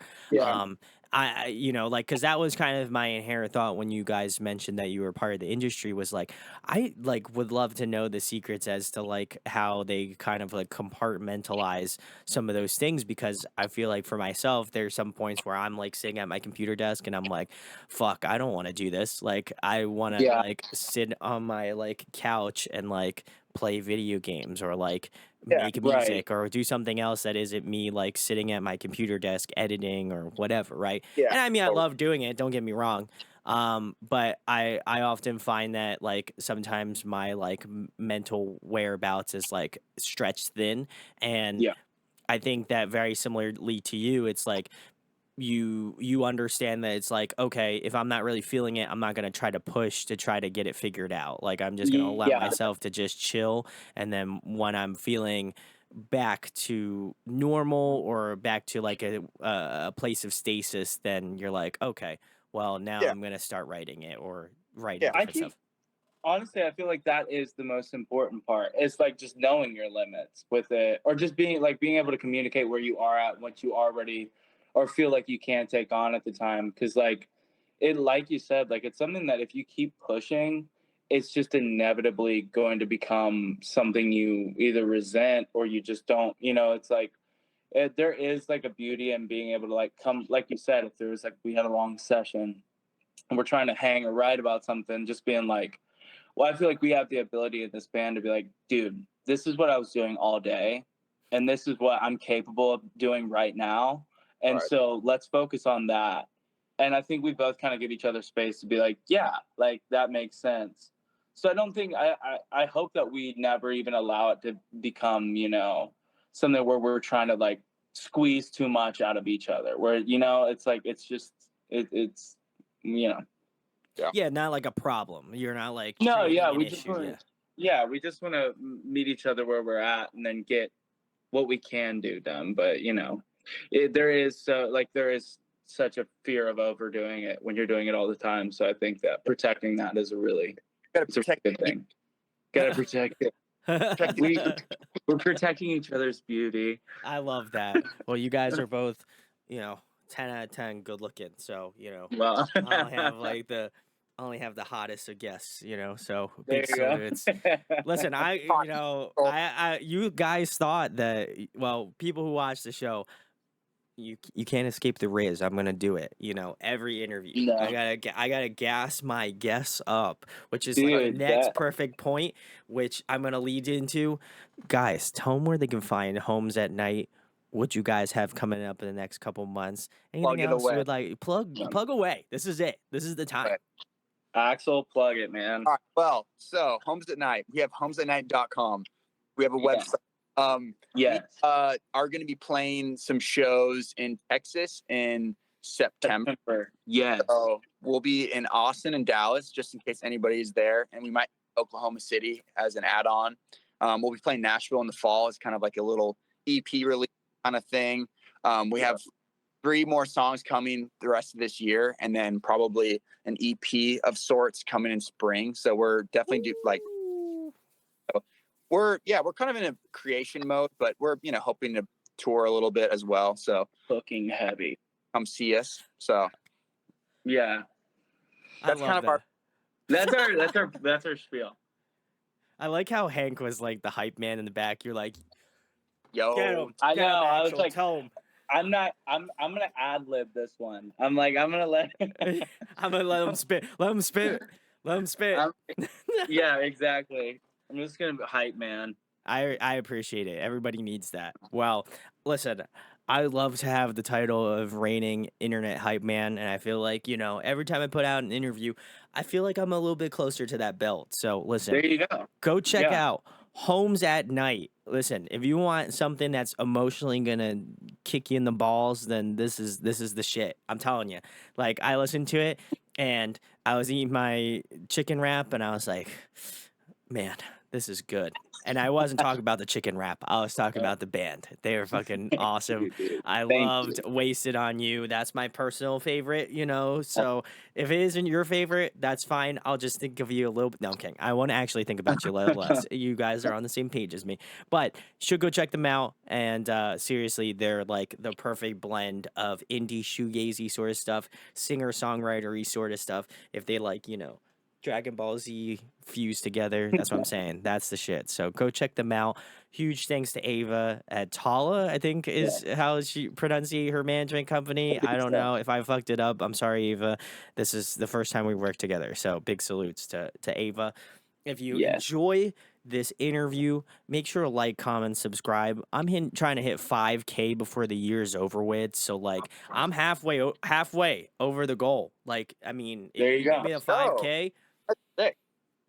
I like, because that was kind of my inherent thought when you guys mentioned that you were part of the industry, was like, I like would love to know the secrets as to like how they kind of like compartmentalize some of those things, because I feel like for myself, there's some points where I'm like sitting at my computer desk and I'm like, fuck, I don't want to do this. Like I want to like sit on my like couch and like play video games, or like make music, or do something else that isn't me like sitting at my computer desk editing or whatever, right? And I mean, I love doing it, don't get me wrong, but I often find that like sometimes my like mental whereabouts is like stretched thin. And I think that very similarly to you, it's like you understand that it's like, okay, if I'm not really feeling it, I'm not going to try to push to try to get it figured out. Like I'm just going to allow myself to just chill. And then when I'm feeling back to normal, or back to like a place of stasis, then you're like, okay, well, now I'm going to start writing it, or writing different stuff. Honestly, I feel like that is the most important part. It's like just knowing your limits with it, or just being able to communicate where you are at, what you are ready or feel like you can't take on at the time. Cause like you said, like it's something that if you keep pushing, it's just inevitably going to become something you either resent or you just don't, it's like, there is like a beauty in being able to like come, like you said, if there was like, we had a long session and we're trying to hang or write about something, just being like, well, I feel like we have the ability in this band to be like, dude, this is what I was doing all day, and this is what I'm capable of doing right now. And so let's focus on that. And I think we both kind of give each other space to be like, yeah, like that makes sense. So I don't think I hope that we never even allow it to become, something where we're trying to like squeeze too much out of each other, where, it's like, it's just, it's you know. Yeah, not like a problem. You're not like No, creating yeah, an we just issue. want Yeah. we just want to meet each other where we're at and then get what we can do done. But there is such a fear of overdoing it when you're doing it all the time. So I think that protecting that is Gotta protect a good thing. Gotta protect it. We're protecting each other's beauty. I love that. Well, you guys are both, 10 out of 10 good looking. So, Well, I only have the hottest of guests, so there big you go. salutes. Listen, you guys thought that, well, people who watch the show, you can't escape the Riz. I'm gonna do it. Every interview. No. I gotta gas my guests up, which is Dude, like the next perfect point, which I'm gonna lead into. Guys, tell them where they can find Homes at Night. What you guys have coming up in the next couple months? Anything Plug it else away. you would like plug away? This is it. This is the time. Right. Axel, plug it, man. All right. Well, so Homes at Night. We have homesatnight.com. We have a website. Yes. We are going to be playing some shows in Texas in September. Yes. So we'll be in Austin and Dallas, just in case anybody's there, and we might Oklahoma City as an add-on. We'll be playing Nashville in the fall as kind of like a little EP release kind of thing. We have 3 more songs coming the rest of this year, and then probably an EP of sorts coming in spring. So we're definitely we're kind of in a creation mode, but we're hoping to tour a little bit as well. So Booking heavy. Come see us. So yeah, that's kind of our that's our spiel. I like how Hank was like the hype man in the back. You're like, yo, get him, I know. I was Axel, like, tell him. I'm gonna ad lib this one. I'm gonna let I'm gonna let him spit. Let him spit. Let him spit. Yeah, exactly. I'm just gonna hype, man. I appreciate it. Everybody needs that. Well, listen, I love to have the title of reigning internet hype man, and I feel like, every time I put out an interview, I feel like I'm a little bit closer to that belt. So listen, There you go check out Homes at Night. Listen, if you want something that's emotionally gonna kick you in the balls, then this is the shit. I'm telling you. Like, I listened to it and I was eating my chicken wrap and I was like, man, this is good. And I wasn't talking about the chicken wrap. I was talking about the band. They were fucking awesome. I loved Wasted on You. That's my personal favorite, So if it isn't your favorite, that's fine. I'll just think of you a little bit. No, I'm kidding. I want to actually think about you a little less. You guys are on the same page as me. But should go check them out. And seriously, they're like the perfect blend of indie shoegazy sort of stuff, singer-songwritery sort of stuff. If they like, Dragon Ball Z fused together. That's what I'm saying. That's the shit. So go check them out. Huge thanks to Ava at Tallulah, I think is how she pronounces her management company. I don't know if I fucked it up. I'm sorry, Ava. This is the first time we worked together. So big salutes to Ava. If you enjoy this interview, make sure to like, comment, subscribe. I'm trying to hit 5K before the year's over with. So like I'm halfway over the goal. Like, I mean, there if you give me a 5K,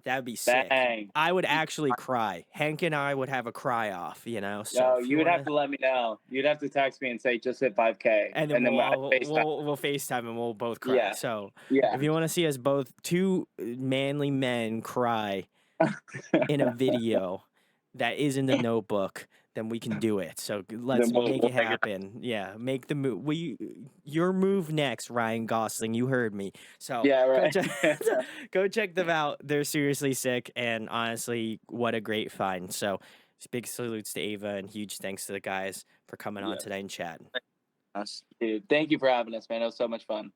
that'd be sick. Bang. I would actually cry. Hank and I would have a cry off, So no, you would have to let me know. You'd have to text me and say just hit 5K, and then we'll FaceTime and we'll both cry. Yeah. So if you want to see us both, 2 manly men cry in a video that is in the Notebook, then we can do it. So let's make it happen. Yeah, make the move. Your move next, Ryan Gosling. You heard me. So go check them out. They're seriously sick, and honestly, what a great find. So big salutes to Ava, and huge thanks to the guys for coming on today and chatting. Dude, thank you for having us, man. It was so much fun.